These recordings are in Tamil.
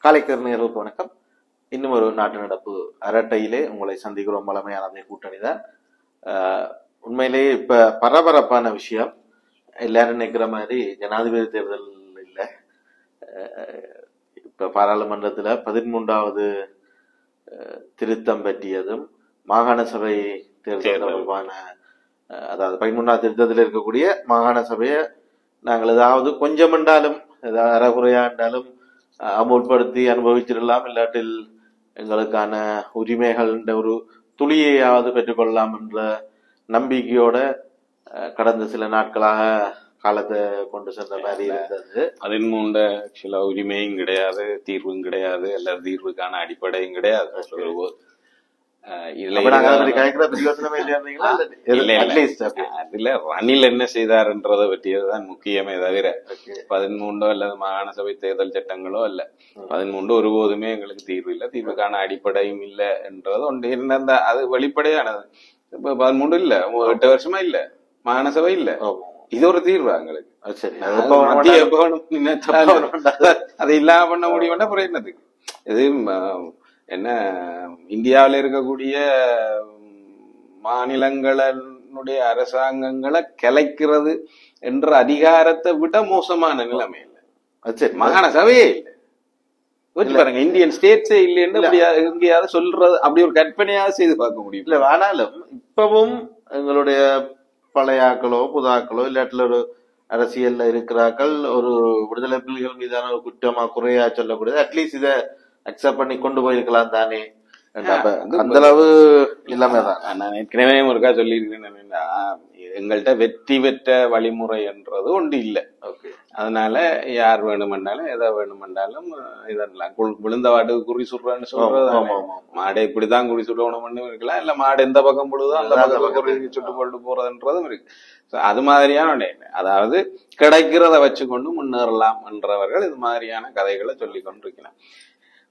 காலைக்கருணையர்களுக்கு வணக்கம். இன்னும் ஒரு நாட்டு நடப்பு அரட்டையிலே உங்களை சந்திக்கிறோம். வளமையான கூட்டணி தான். உண்மையிலேயே இப்ப பரபரப்பான விஷயம். எல்லாரும் நினைக்கிற மாதிரி ஜனாதிபதி தேர்தல் இல்லை. இப்ப பாராளுமன்றத்துல 13வது திருத்தம் பற்றியதும் மாகாண சபை தேர்தல் தொடர்பான, அதாவது 13வது திருத்தத்தில் இருக்கக்கூடிய மாகாண சபையை நாங்கள் ஏதாவது கொஞ்சம் என்றாலும் ஏதாவது அறகுறையா என்றாலும் அமுல்படுத்தி அனுபவிச்சிடலாம், இல்லாட்டில் எங்களுக்கான உரிமைகள் ஒரு துளியையாவது பெற்றுக்கொள்ளலாம் என்ற நம்பிக்கையோட கடந்த சில நாட்களாக காலத்தை கொண்டு சென்ற மாதிரி இருந்தது. 13 சில உரிமையும் கிடையாது, தீர்வும் கிடையாது, அல்லது தீர்வுக்கான அடிப்படையும் கிடையாது. அதுல ரணில் என்ன செய்தார்ன்றதை பற்றியதுதான் முக்கியமே தவிர 13 அல்லது மாகாண சபை தேர்தல் சட்டங்களோ அல்ல. 13 ஒருபோதுமே எங்களுக்கு தீர்வு இல்லை, தீர்வுக்கான அடிப்படையும் இல்லை என்றது ஒன்று இருந்த அது வெளிப்படையானது. இப்ப 13 இல்ல, 8 வருஷமா இல்ல, மாகாண சபை இல்ல, இது ஒரு தீர்வா எங்களுக்கு? அதை இல்லாம பண்ண முடியும்னா அப்புறம் என்னதுக்கு? இது என்ன, இந்தியாவில இருக்கக்கூடிய மாநிலங்களுடைய அரசாங்கங்களை கலைக்கிறது என்ற அதிகாரத்தை விட மோசமான நிலைமை இல்லை. மாகாண சபையே இல்லை. பாருங்க, இந்தியன் ஸ்டேட்ஸே இல்லைன்னு எங்கேயாவது சொல்றது, அப்படி ஒரு கற்பனையாவது செய்து பார்க்க முடியும். இல்ல, ஆனாலும் இப்பவும் எங்களுடைய பழையாக்களோ புதாக்களோ இல்லாட்டில் ஒரு அரசியல்ல இருக்கிறார்கள் ஒரு விடுதலை புலிகள் மீதான ஒரு குற்றமா குறையா சொல்லக்கூடியது அட்லீஸ்ட் இதை அக்செப்ட் பண்ணி கொண்டு போயிருக்கலாம் தானே. அந்த அளவு இல்லாம தான் நான் ஏற்கனவே ஒருக்கா சொல்லியிருக்கேன், எங்கள்கிட்ட வெற்றி பெற்ற வழிமுறை என்றது ஒன்று இல்லை. அதனால யார் வேணுமென்றாலும் எதை வேணுமென்றாலும் இதெல்லாம் விழுந்த வாட்டுக்கு குறி சுடுறான்னு சொல்றது. மாடை இப்படிதான் குறி சுடணும்னு இருக்கலாம், இல்ல மாடு எந்த பக்கம் பொழுதோ அந்த பக்கம் குறி சுட்டு போட்டு போறதுன்றதும் இருக்கு. அது மாதிரியான, அதாவது கிடைக்கிறத வச்சுக்கொண்டு முன்னேறலாம் என்றவர்கள் இது மாதிரியான கதைகளை சொல்லி கொண்டிருக்கிறார்.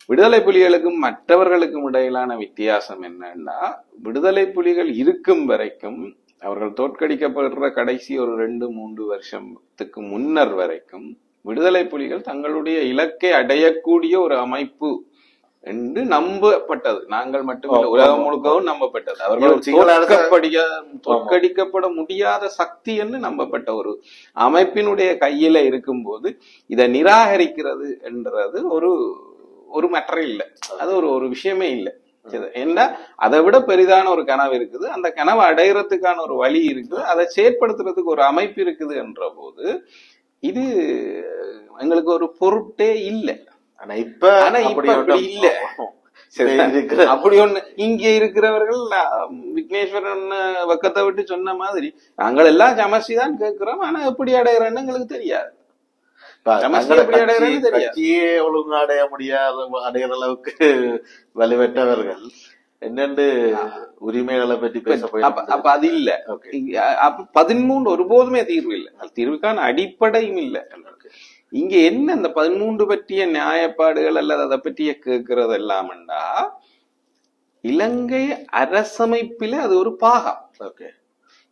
விடுதலை புலிகளுக்கும் மற்றவர்களுக்கும் இடையிலான வித்தியாசம் என்னன்னா, விடுதலை புலிகள் இருக்கும் வரைக்கும், அவர்கள் தோற்கடிக்கப்படுற கடைசி ஒரு 2-3 வருஷத்துக்கு முன்னர் வரைக்கும் விடுதலை புலிகள் தங்களுடைய இலக்கை அடையக்கூடிய ஒரு அமைப்பு என்று நம்பப்பட்டது. நாங்கள் மட்டும் உலகம் முழுக்கவும் நம்பப்பட்டது. அவர்கள் தோற்கடிக்கப்பட முடியாத சக்தி என்று நம்பப்பட்ட ஒரு அமைப்பினுடைய கையில இருக்கும் போது இதை நிராகரிக்கிறது என்றது ஒரு மற்ற இல்லை, அது ஒரு விஷயமே இல்லை. ஏன்னா அதை விட பெரிதான ஒரு கனவு இருக்குது, அந்த கனவை அடைகிறதுக்கான ஒரு வழி இருக்குது, அதை செயற்படுத்துறதுக்கு ஒரு அமைப்பு இருக்குது என்ற போது இது எங்களுக்கு ஒரு பொருட்டே இல்லை. ஆனா இப்ப அப்படி இல்ல. அப்படி ஒண்ணு இங்க இருக்கிறவர்கள் விக்னேஸ்வரன் பக்கத்தை விட்டு சொன்ன மாதிரி நாங்கள் எல்லாம் சமஸ்டிதான் கேட்கிறோம், ஆனா எப்படி அடைகிறோன்னு எங்களுக்கு தெரியாது. கட்சியே ஒழுங்கு அடைய முடியாத அடைகிற அளவுக்கு வலுவற்றவர்கள் என்னென்று உரிமைகளை பற்றி பேச போய் அப்ப அது இல்ல. அப்ப 13 ஒருபோதுமே தீர்வு இல்லை, தீர்வுக்கான அடிப்படையும் இல்லை. இங்க என்ன இந்த 13 பற்றிய நியாயப்பாடுகள் அல்லது அதை பற்றிய கேட்கறது எல்லாம்டா, இலங்கை அரசமைப்பில அது ஒரு பாகம்.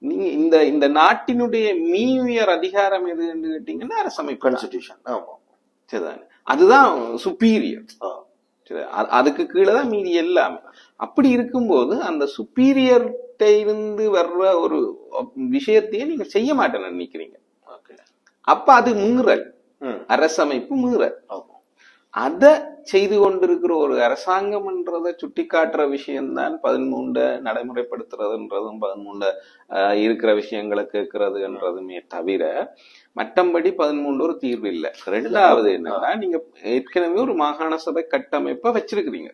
நீங்க இந்த நாட்டினுடைய மீவியர் அதிகாரம் எது என்று கேட்டீங்கன்னா அரசமைப்பு, கான்ஸ்டிடியூஷன். சரிதான், அதுதான் சுப்பீரியர். அதுக்கு கீழேதான் மீதி எல்லாமே. அப்படி இருக்கும்போது அந்த சுப்பீரியர்கிட்ட இருந்து வர்ற ஒரு விஷயத்தையே நீங்க செய்ய மாட்டேன்னு நினைக்கிறீங்க. அப்ப அது மீறல், அரசமைப்பு மீறல். அத செய்து கொண்டிருக்கிற ஒரு அரசாங்கம் என்றதை சுட்டி காட்டுற விஷயம்தான் 13 நடைமுறைப்படுத்துறதுன்றதும் 13 இருக்கிற விஷயங்களை கேட்கறது என்றதுமே தவிர மற்றபடி 13 ஒரு தீர்வு இல்லை. ரெண்டாவது என்னன்னா, நீங்க ஏற்கனவே ஒரு மாகாண சபை கட்டமைப்பை வச்சிருக்கிறீங்க.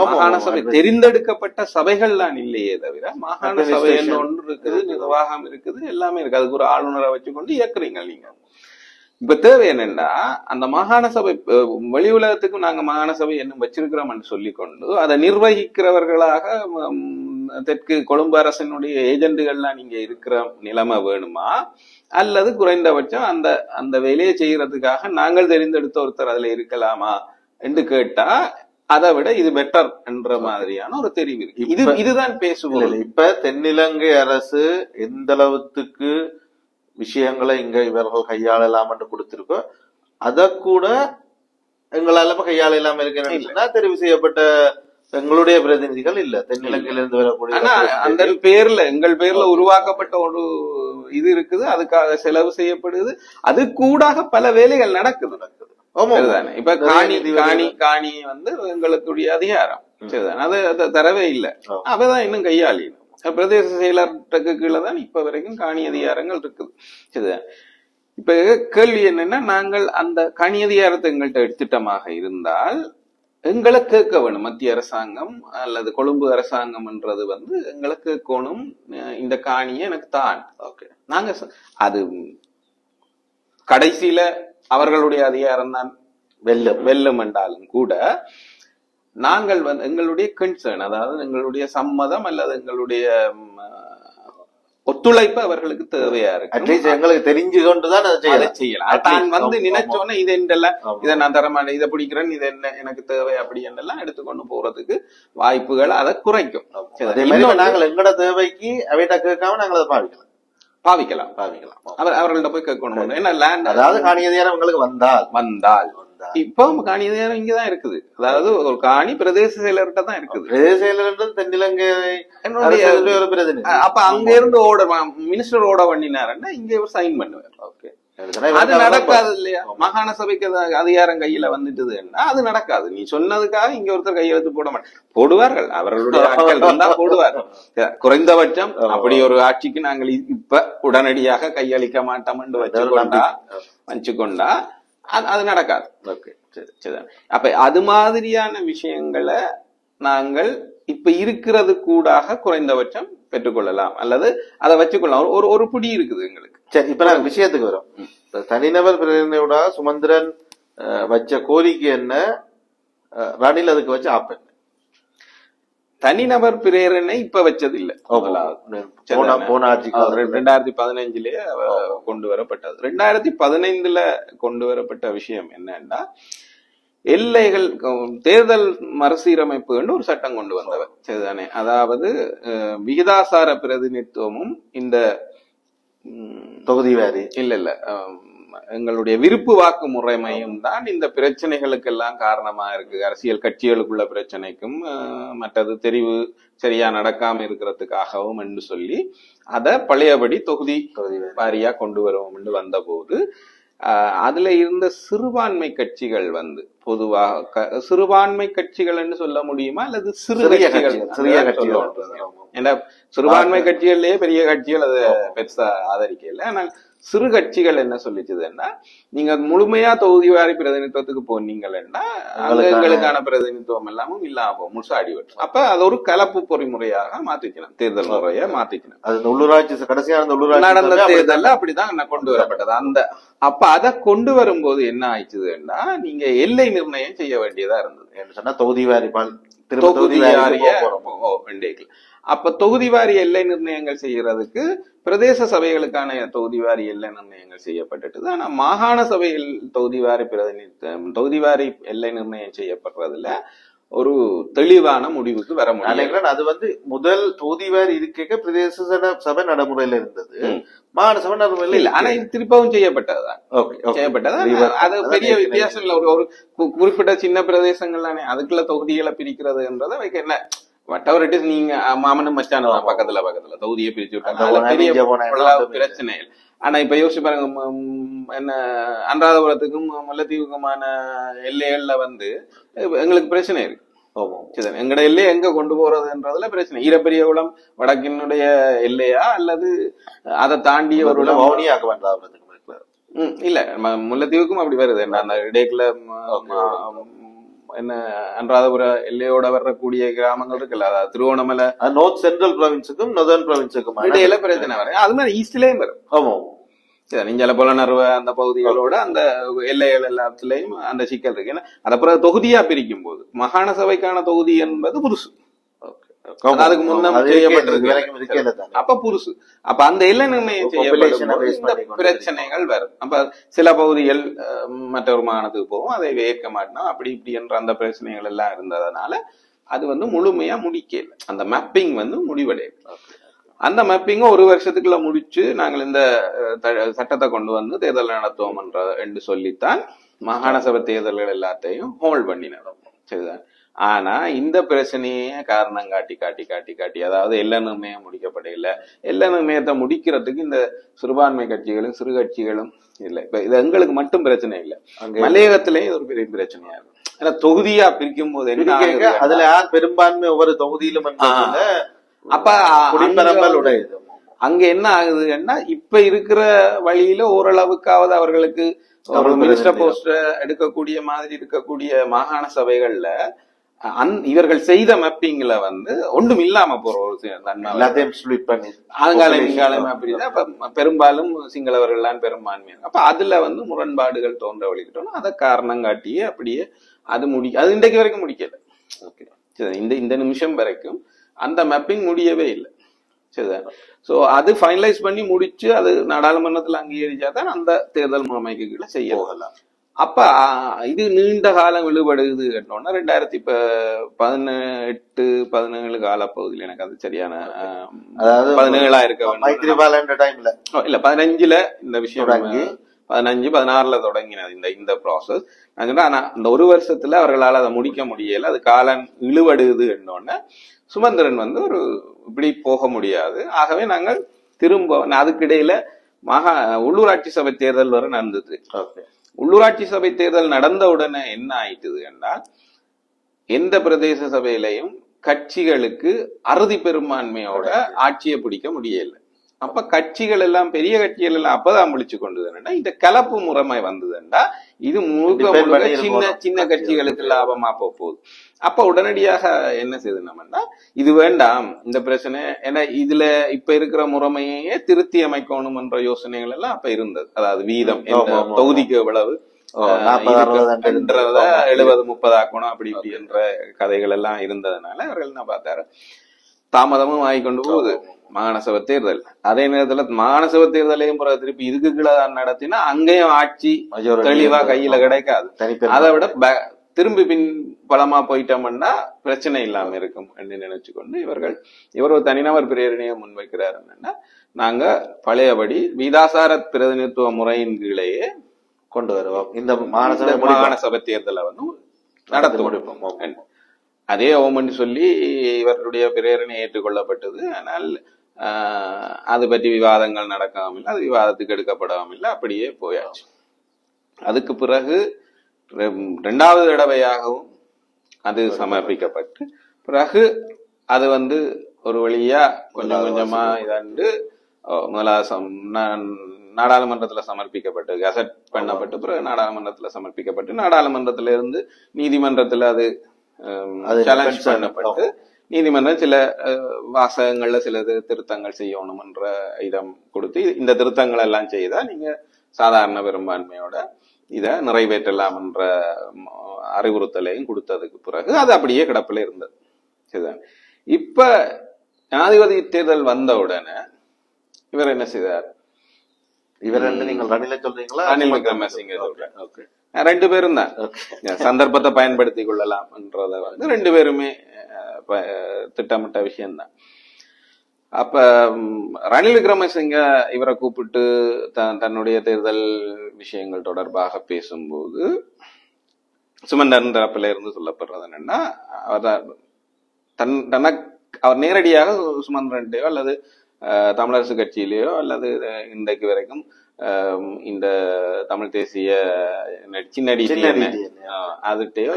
மாகாண சபை தெரிந்தெடுக்கப்பட்ட சபைகள்லாம் இல்லையே தவிர மாகாண சபை என்ன ஒன்று இருக்குது, நிர்வாகம் இருக்குது, எல்லாமே இருக்கு. அதுக்கு ஒரு ஆளுநரை வச்சுக்கொண்டு இயக்குறீங்க நீங்க. இப்ப தேவை என்னன்னா, அந்த மாகாண சபை வெளி உலகத்துக்கும் நாங்க மாகாண சபை என்ன வச்சிருக்கிறோம் சொல்லிக்கொண்டு அதை நிர்வகிக்கிறவர்களாக தெற்கு கொழும்பு அரசனுடைய ஏஜென்ட்டுகள்லாம் நீங்க இருக்கிற நிலைமை வேணுமா, அல்லது குறைந்தபட்சம் அந்த வேலையை செய்யறதுக்காக நாங்கள் தெரிந்தெடுத்த ஒருத்தர் அதுல இருக்கலாமா என்று கேட்டா அதை விட இது பெட்டர் என்ற மாதிரியான ஒரு தெரிவு இருக்கு. இதுதான் பேசுவோம். இப்ப தென்னிலங்கை அரசு எந்த அளவுக்கு விஷயங்களை இங்க இவர்கள் கையாளலாம் என்று கொடுத்திருக்கோ, அத கூட எங்களால கையாள இல்லாம இருக்கிறேன்னா தெரிவு செய்யப்பட்ட எங்களுடைய பிரதிநிதிகள் இல்ல, தென்னிலங்கையிலிருந்து வரக்கூடிய. ஆனா அந்த பேர்ல எங்கள் பேர்ல உருவாக்கப்பட்ட ஒரு இது இருக்குது, அதுக்காக செலவு செய்யப்படுது, அது கூடாக பல வேலைகள் நடக்குது. சரிதானே? இப்ப காணி வந்து எங்களுக்குரிய அதிகாரம், சரிதானே? அது தரவே இல்லை, அவதான் இன்னும் கையாளி. பிரதேச செயலருக்கு கீழே தான் இப்ப வரைக்கும் காணி அதிகாரங்கள் இருக்குது, சரிதான்? இப்ப கேள்வி என்னன்னா, நாங்கள் அந்த காணி அதிகாரத்தை எங்கள்கிட்ட எடுத்துட்டமாக இருந்தால் எங்களை கேட்க வேணும். மத்திய அரசாங்கம் அல்லது கொழும்பு அரசாங்கம்ன்றது வந்து எங்களை கேட்கணும், இந்த காணியை எனக்கு தான். ஓகே, நாங்க அது கடைசியில அவர்களுடைய அதிகாரம் தான் வெல்லும் என்றாலும் கூட நாங்கள் வந்து எங்களுடைய கன்சர்ன், அதாவது எங்களுடைய சம்மதம் அல்லது எங்களுடைய ஒத்துழைப்பு அவர்களுக்கு தேவையா இருக்கு. எங்களுக்கு தெரிஞ்சு கொண்டுதான் அதை செய்யலாம். தான் வந்து நினைச்சோன்னே இது என்னெல்லாம் இதை நான் தரமாட்டேன், இதை பிடிக்கிறேன், இது என்ன எனக்கு தேவை அப்படி என்னெல்லாம் எடுத்துக்கொண்டு போறதுக்கு வாய்ப்புகள் அதை குறைக்கும். நாங்கள் எங்களோட தேவைக்கு அவைட்ட கேட்காம நாங்கள் அதை பாவிக்கலாம். அவர்கள்ட்ட போய் கேட்கணும். ஏன்னா லேண்ட், அதாவது காணி அதிகாரம் உங்களுக்கு வந்தால் இப்போ காணி அதிகாரம் இங்கதான் இருக்குது. அதாவது ஒரு காணி பிரதேச செயலர்கிட்ட தான் இருக்குது. பிரதேச செயலர் தென்னிலங்கை ஒரு பிரதிநிதி. அப்ப அங்க இருந்து மினிஸ்டர் ஓட பண்ணினாருன்னா இங்க ஒரு சைன் பண்ணுவார். ஓகே, அது நடக்காது இல்லையா? மாகாண சபைக்கு அதிகாரம் கையில வந்துட்டுதுன்னா அது நடக்காது. நீ சொன்னதுக்காக இங்க ஒருத்தர் கையெழுத்து போட மாட்டேன், போடுவார்கள், அவர்களுடைய ஆட்கள் இருந்தா போடுவார்கள். குறைந்தபட்சம் அப்படி ஒரு ஆட்சிக்கு நாங்கள் இப்ப உடனடியாக கையளிக்க மாட்டோம் என்று வச்சுக்கொண்டா அது நடக்காது. ஓகே, சரி. அப்ப அது மாதிரியான விஷயங்களை நாங்கள் இப்ப இருக்கிறது கூடாக குறைந்தபட்சம் பெற்றுக்கொள்ளலாம் அல்லது அதை வச்சுக்கொள்ளலாம். ஒரு புடி இருக்குது எங்களுக்கு. சரி, இப்ப நாங்க விஷயத்துக்கு வரோம். தனிநபர் பிரேரணையோட சுமந்திரன் வச்ச கோரிக்கை என்ன, ரணில் அதுக்கு வச்ச ஆப் என்ன? தனிநபர் பிரேரணை இப்ப வச்சது இல்ல, 2015 கொண்டு வரப்பட்டது. 2015 கொண்டு வரப்பட்ட விஷயம் என்னன்னா, எல்லைகள் தேர்தல் மறுசீரமைப்பு ஒரு சட்டம் கொண்டு வந்தவர், சரிதானே? அதாவது விகிதாசார பிரதிநிதித்துவமும் இந்த தொகுதி வாரி இல்ல எங்களுடைய விருப்பு வாக்கு முறைமையும் தான் இந்த பிரச்சனைகளுக்கு எல்லாம் காரணமா இருக்கு. அரசியல் கட்சிகளுக்குள்ள பிரச்சனைக்கும் மற்றது தெரிவு சரியா நடக்காம இருக்கிறதுக்காகவும் என்று சொல்லி அத பழையபடி தொகுதி வாரியா கொண்டு வருவோம் என்று வந்த போது அதுல இருந்த சிறுபான்மை கட்சிகள் வந்து பொதுவாக சிறுபான்மை கட்சிகள் என்று சொல்ல முடியுமா அல்லது சிறிய கட்சிகள்? ஏன்னா சிறுபான்மை கட்சிகள்லயே பெரிய கட்சிகள் அதை பெருசா ஆதரிக்கல. ஆனால் சிறு கட்சிகள் என்ன சொல்லிச்சதுன்னா, நீங்க முழுமையா தொகுதி வாரி பிரதிநிதித்துவத்துக்கு போனீங்கன்னா எங்களுக்கான பிரதிநிதித்துவம் எல்லாமும் இல்லாம முழுசாடி வரும். அப்ப அது ஒரு கலப்பு பொறிமுறையாக மாத்திக்கணும், தேர்தல் முறைய மாத்திக்கணும். அது உள்ளூராட்சி கடைசியான நடந்த தேர்தல் அப்படிதான் கொண்டு வரப்பட்டது. அந்த அப்ப அதை கொண்டு வரும்போது என்ன ஆயிடுச்சுன்னா, நீங்க எல்லை நிர்ணயம் செய்ய வேண்டியதா இருந்தது. என்ன சொன்னா தொகுதி வாரி தொகுதி வாரிய அப்ப தொகுதி வாரி எல்லை நிர்ணயங்கள் செய்யறதுக்கு பிரதேச சபைகளுக்கான தொகுதி வாரி எல்லை நிர்ணயங்கள் செய்யப்பட்டது. ஆனா மாகாண சபைகள் தொகுதி வாரி எல்லை நிர்ணயம் செய்யப்படுறதுல ஒரு தெளிவான முடிவுக்கு வர முடியும். அது வந்து முதல் தொகுதி வாரி இருக்க பிரதேச சபை நடைமுறையில இருந்தது, மாகாண சபை நடைமுறையில இல்ல. ஆனா இது திருப்பவும் செய்யப்பட்டதுதான். அது பெரிய வித்தியாசம் இல்ல. ஒரு குறிப்பிட்ட சின்ன பிரதேசங்கள்லானே அதுக்குள்ள தொகுதிகளை பிரிக்கிறதுன்றத வைக்க என்ன whatever it is, நீங்க மாமனும் மச்சானதான் பக்கத்துல தொகுதியை பிரிச்சு விட்டாங்க, பெரிய பிரச்சனை இல்லை. ஆனா இப்ப யோசிச்சு பாருங்க, என்ன அனுராதபுரத்துக்கும் முல்லைத்தீவுக்குமான எல்லைகள்ல வந்து எங்களுக்கு பிரச்சனை இருக்கு. எங்கட எல்லையை எங்க கொண்டு போறதுன்றதுல பிரச்சனை. ஈரப்பெரியகுளம் வடக்கினுடைய எல்லையா அல்லது அதை தாண்டிய ஒரு இல்ல முல்லைத்தீவுக்கும் அப்படி வருது. அந்த இடைக்குள்ள என்ன அனுராதபுர எல்லையோட வரக்கூடிய கிராமங்கள் இருக்குல்ல, அதாவது திருவோணமலை நார்த் சென்ட்ரல் ப்ராவின்ஸுக்கும் நதர்ன் ப்ராவின்ஸுக்கும் இடையில பிரச்சனை வரும். அது மாதிரி ஈஸ்ட்லயும் வரும். நெஞ்சல புலனர்வ அந்த பகுதிகளோட அந்த எல்லைகள் எல்லாத்துலயும் அந்த சிக்கல் இருக்கு. ஏன்னா அப்புறம் தொகுதியா பிரிக்கும் போது மாகாண சபைக்கான தொகுதி என்பது புதுசு, அதுக்கு முன்னம் செய்யப்பட்டிருக்கு. அப்ப புதுசு. அப்ப அந்த எல்லை நிர்ணயம் செய்யப்படும் பிரச்சனைகள் வரும். அப்ப சில பகுதிகள் மற்றொரு மாகாணத்துக்கு போகும், அதை ஏற்க மாட்டோம், அப்படி இப்படி என்ற அந்த பிரச்சனைகள் எல்லாம் இருந்ததுனால அது வந்து முழுமையா முடிக்கல. அந்த மேப்பிங் வந்து முடிவடையல. அந்த மேப்பிங்க ஒரு வருஷத்துக்குள்ள முடிச்சு நாங்கள் இந்த சட்டத்தை கொண்டு வந்து தேர்தல் நடத்துவோம் என்று சொல்லித்தான் மாகாண சபை தேர்தல்கள் எல்லாத்தையும் ஹோல்ட் பண்ணினோம். சரிதான். ஆனா இந்த பிரச்சனையே காரணம் காட்டி காட்டி காட்டி காட்டி அதாவது எல்லா நிர்ணயம் முடிக்கப்படையில எல்லா நிர்ணயத்தை முடிக்கிறதுக்கு இந்த சிறுபான்மை கட்சிகளும் சிறு கட்சிகளும் இல்ல. இப்ப இது எங்களுக்கு மட்டும் பிரச்சனை இல்லை, மலையகத்திலேயே ஒரு பெரிய பிரச்சனையா இருக்கும். ஏன்னா தொகுதியா பிரிக்கும் போது என்ன அதுல யார் பெரும்பான்மை ஒவ்வொரு தொகுதியிலும் அப்ப அங்க என்ன ஆகுதுன்னா இப்ப இருக்கிற வழியில ஓரளவுக்காவது அவர்களுக்கு ஒரு மினிஸ்டர் போஸ்ட் எடுக்கக்கூடிய மாதிரி இருக்கக்கூடிய மாகாண சபைகள்ல இவர்கள் செய்த மேப்பிங்ல ஒன்றும் இல்லாம போற ஒரு பெரும்பாலும் சிங்களவர்கள் பெரும்பான்மை. அப்ப அதுல முரண்பாடுகள் தோன்ற வழிகிட்டோம். அதை காரணம் காட்டியே அப்படியே அது அது இன்றைக்கு வரைக்கும் முடிக்கல. இந்த நிமிஷம் வரைக்கும் அந்த மேப்பிங் முடியவே இல்லை. சரிதான். சோ அது ஃபைனலைஸ் பண்ணி முடிச்சு அது நாடாளுமன்றத்துல அங்கீகரிச்சாதான் அந்த தேர்தல் முறைமைக்கு கீழே செய்ய போகலாம். அப்ப இது நீண்ட காலம் விழுபடுது கேட்டோம்னா 2018-17 காலப்பகுதியில் எனக்கு அது சரியான 17 இல்ல 15 இந்த விஷயம் 15-16 தொடங்கினது இந்த ப்ராசஸ். ஆனா இந்த ஒரு வருஷத்துல அவர்களால் அதை முடிக்க முடியல, அது காலம் இழுபடுது என்னோன்னா சுமந்திரன் ஒரு இப்படி போக முடியாது. ஆகவே நாங்கள் திரும்ப அதுக்கிடையில உள்ளூராட்சி சபை தேர்தல் வரை நடந்தது. உள்ளூராட்சி சபை தேர்தல் நடந்த உடனே என்ன ஆயிட்டுது என்றால் எந்த பிரதேச சபையிலையும் கட்சிகளுக்கு அறுதி பெரும்பான்மையோட ஆட்சியை பிடிக்க முடியல. அப்ப கட்சிகள் எல்லாம் பெரிய கட்சிகள் எல்லாம் அப்பதான் முடிச்சு கொண்டுதுன்னா இந்த கலப்பு முறைமை வந்ததுண்டா இது முழுக்க சின்ன சின்ன கட்சிகளுக்கு லாபமா போகுது. அப்ப உடனடியாக என்ன செய்யணும்னா இது வேண்டாம் இந்த பிரச்சனை, ஏன்னா இதுல இப்ப இருக்கிற முறைமையே திருத்தி அமைக்கணும் என்ற யோசனைகள் எல்லாம் அப்ப இருந்தது. அதாவது வீதம் தொகுதிக்கு எவ்வளவு 70-30 ஆக்கணும் அப்படி இப்படி என்ற கதைகள் எல்லாம் இருந்ததுனால அவர்கள் என்ன பார்த்தாரு, தாமதமும் ஆகிக்கொண்டு போகுது மாகாண சபை தேர்தல். அதே நேரத்துல மாகாண சபை தேர்தலையும் திருப்பி இதுக்கு கீழே நடத்தினா அங்கேயும் ஆட்சி தெளிவா கையில கிடைக்காது. அதை விட திரும்பி பின் பலமா போயிட்டோம்னா பிரச்சனை இல்லாம இருக்கும் என்று நினைச்சுக்கொண்டு இவர் ஒரு தனிநபர் பிரேரணையை முன்வைக்கிறார். என்னன்னா நாங்க பழையபடி வீதாசார பிரதிநிதித்துவ முறையின் கீழேயே கொண்டு வருவோம், இந்த மாகாண சபை தேர்தலை நடத்த முடிப்போம். அதே ஓமன் சொல்லி இவருடைய பிரேரணை ஏற்றுக்கொள்ளப்பட்டது. ஆனால் அது பற்றி விவாதங்கள் நடக்காமல் இல்லை, அது விவாதத்துக்கு எடுக்கப்படாமல் இல்லை, அப்படியே போயாச்சு. அதுக்கு பிறகு 2வது தடவையாகவும் அது சமர்ப்பிக்கப்பட்டு பிறகு அது ஒரு வழியா கொஞ்சம் கொஞ்சமா இதாண்டு நாடாளுமன்றத்துல சமர்ப்பிக்கப்பட்டு கசட் பண்ணப்பட்டு பிறகு நாடாளுமன்றத்துல சமர்ப்பிக்கப்பட்டு நாடாளுமன்றத்தில இருந்து நீதிமன்றத்துல அது சேலஞ்ச் பண்ணப்பட்டு நீதிமன்றம் சில வாசகங்கள்ல சில திருத்தங்கள் செய்யணும் என்ற இடம் கொடுத்து இந்த திருத்தங்கள் எல்லாம் செய்தா நீங்க சாதாரண பெரும்பான்மையோட இத நிறைவேற்றலாம் என்ற அறிவுறுத்தலையும் கொடுத்ததுக்கு பிறகு அது அப்படியே கிடப்பில இருந்தது. சரிதான். இப்ப ஜனாதிபதி தேர்தல் வந்த உடனே இவர் என்ன செய்தார்? இவர் நீங்கள் ரணில சொல்றீங்களா? ரணில் விக்ரமசிங்கே சொல்றேன். 2 பேரும் தான் சந்தர்ப்பத்தை பயன்படுத்தி கொள்ளலாம் என்றத 2 பேருமே திட்டமிட்ட விஷயம்தான். அப்ப ரணில் விக்ரமசிங்க இவரை கூப்பிட்டு தன்னுடைய தேர்தல் விஷயங்கள் தொடர்பாக பேசும்போது சுமந்திரன் தரப்புல இருந்து சொல்லப்படுறது என்னன்னா அவர் நேரடியாக சுமந்திரன்டையோ அல்லது தமிழரசு கட்சியிலேயோ அல்லது இன்றைக்கு வரைக்கும் இந்த தமிழ் தேசிய சின்னடி அதுட்டையோ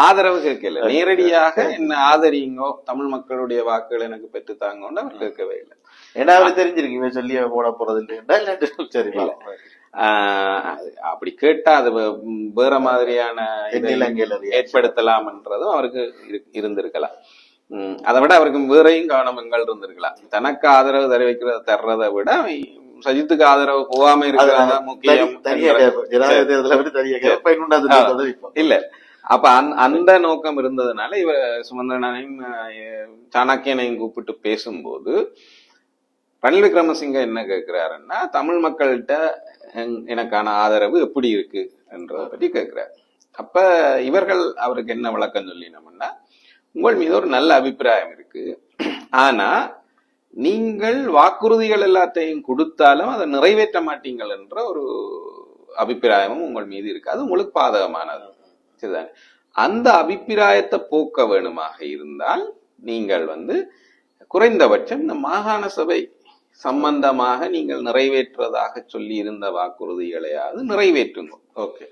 ஆதரவு கேட்கல. நேரடியாக என்ன ஆதரிங்கோ, தமிழ் மக்களுடைய வாக்குகள் எனக்கு பெற்றுத்தாங்கன்னு அவர் கேட்கவே இல்லை. ஏன்னா அவர் தெரிஞ்சிருக்கு சொல்லி போட போறது இல்லை. அப்படி கேட்டா அது வேற மாதிரியான ஏற்படுத்தலாம் என்றதும் அவருக்கு இருந்திருக்கலாம். அதை விட அவருக்கு வேறையும் காரணங்கள் இருந்திருக்கலாம். தனக்கு ஆதரவு தர்றதை விட சஜித்துக்கு ஆதரவு போகாம இருக்கிறதா முக்கியம் இல்ல. அப்ப அந்த நோக்கம் இருந்ததுனால இவ சுமந்திரனையும் சாணக்கியனையும் கூப்பிட்டு பேசும்போது ரணில் விக்ரமசிங்க என்ன கேட்கிறாருன்னா தமிழ் மக்கள்கிட்ட எனக்கான ஆதரவு எப்படி இருக்கு என்றதை பற்றி கேட்கிறார். அப்ப இவர்கள் அவருக்கு என்ன விளக்கம் சொல்லினோம்னா உங்கள் மீது ஒரு நல்ல அபிப்பிராயம் இருக்கு, ஆனா நீங்கள் வாக்குறுதிகள் எல்லாத்தையும் கொடுத்தாலும் அதை நிறைவேற்ற மாட்டீங்கள் என்ற ஒரு அபிப்பிராயமும் உங்கள் மீது இருக்கு, அது உங்களுக்கு பாதகமானது. சரிதானே? அந்த அபிப்பிராயத்தை போக்க வேணுமாக இருந்தால் நீங்கள் குறைந்தபட்சம் இந்த மாகாண சபை சம்பந்தமாக நீங்கள் நிறைவேற்றுவதாக சொல்லி இருந்த வாக்குறுதிகளையாவது நிறைவேற்றுங்க. ஓகே,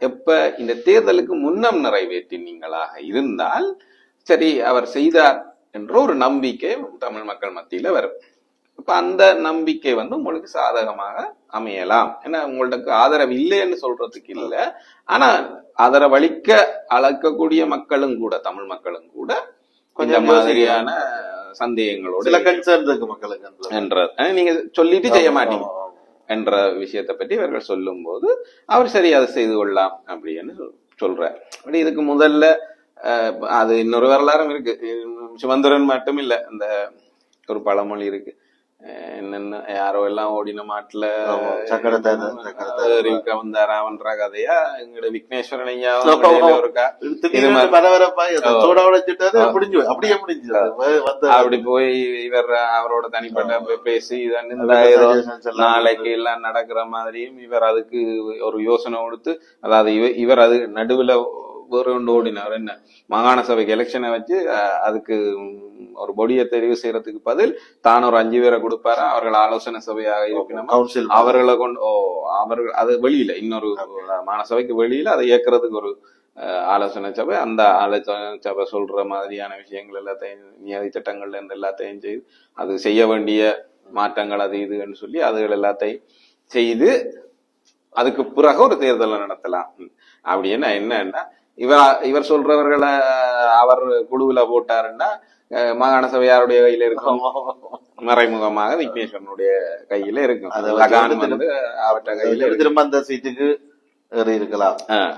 எப்ப இந்த தேர்தலுக்கு முன்னம் நிறைவேற்றினீங்களாக இருந்தால் சரி அவர் செய்தார் என்ற ஒரு நம்பிக்கை தமிழ் மக்கள் மத்தியில வரும். இப்ப அந்த நம்பிக்கை உங்களுக்கு சாதகமாக அமையலாம். ஏன்னா உங்களுக்கு ஆதரவு இல்லைன்னு சொல்றதுக்கு இல்லை, ஆனா ஆதரவளிக்க அழைக்கக்கூடிய மக்களும் கூட, தமிழ் மக்களும் கூட கொஞ்சம் மாதிரியான சந்தேகங்களோட மக்களுக்கு என்ற நீங்க சொல்லிட்டு செய்ய மாட்டீங்க என்ற விஷயத்தை பற்றி இவர்கள் சொல்லும் போது அவர் சரி அதை செய்து கொள்ளலாம் அப்படின்னு சொல்ற. அப்படி இதுக்கு முதல்ல அது இன்னொரு வரலாறும் இருக்கு. சுமந்திரன் மட்டும் இல்ல, இந்த ஒரு பழமொழி இருக்கு, என்னென்ன யாரோ எல்லாம் ஓடின மாட்டுல வந்தாராமன்ற கதையா எங்கட விக்னேஸ்வரன் ஐயா அப்படி போய் இவர் அவரோட தனிப்பட்ட பேசி ஏதோ நாளைக்கு எல்லாம் நடக்கிற மாதிரியும் இவர் அதுக்கு ஒரு யோசனை கொடுத்து, அதாவது இவர் அது நடுவுல வேற ஒன்று ஓடினார். என்ன மாகாண சபைக்கு எலெக்ஷனை வச்சு அதுக்கு ஒரு பொடியை தெரிவு செய்யறதுக்கு பதில் தான் ஒரு 5 பேரை கொடுப்பாரு, அவர்கள் ஆலோசனை சபையாக இருக்கணும், அவர்களை கொண்டு அவர்கள் அது வெளியில இன்னொரு மாகாண சபைக்கு வெளியில அதை இயக்குறதுக்கு ஒரு ஆலோசனை சபை, அந்த ஆலோசனை சபை சொல்ற மாதிரியான விஷயங்கள் எல்லாத்தையும் நியதி சட்டங்கள்ல இருந்து எல்லாத்தையும் செய்து அது செய்ய வேண்டிய மாற்றங்கள் அது இதுன்னு சொல்லி அதுகள் எல்லாத்தையும் செய்து அதுக்கு பிறகு ஒரு தேர்தலை நடத்தலாம். அப்படின்னா என்னன்னா இவர் சொல்றவர்களை அவர் குழுவுல போட்டாருன்னா மாகாண சபை யாருடைய கையில இருக்கும்? மறைமுகமாக விக்னேஸ்வரனுடைய கையில இருக்கும். அவற்ற கையில திரும்ப அந்த சீட்டுக்கு இருக்கலாம்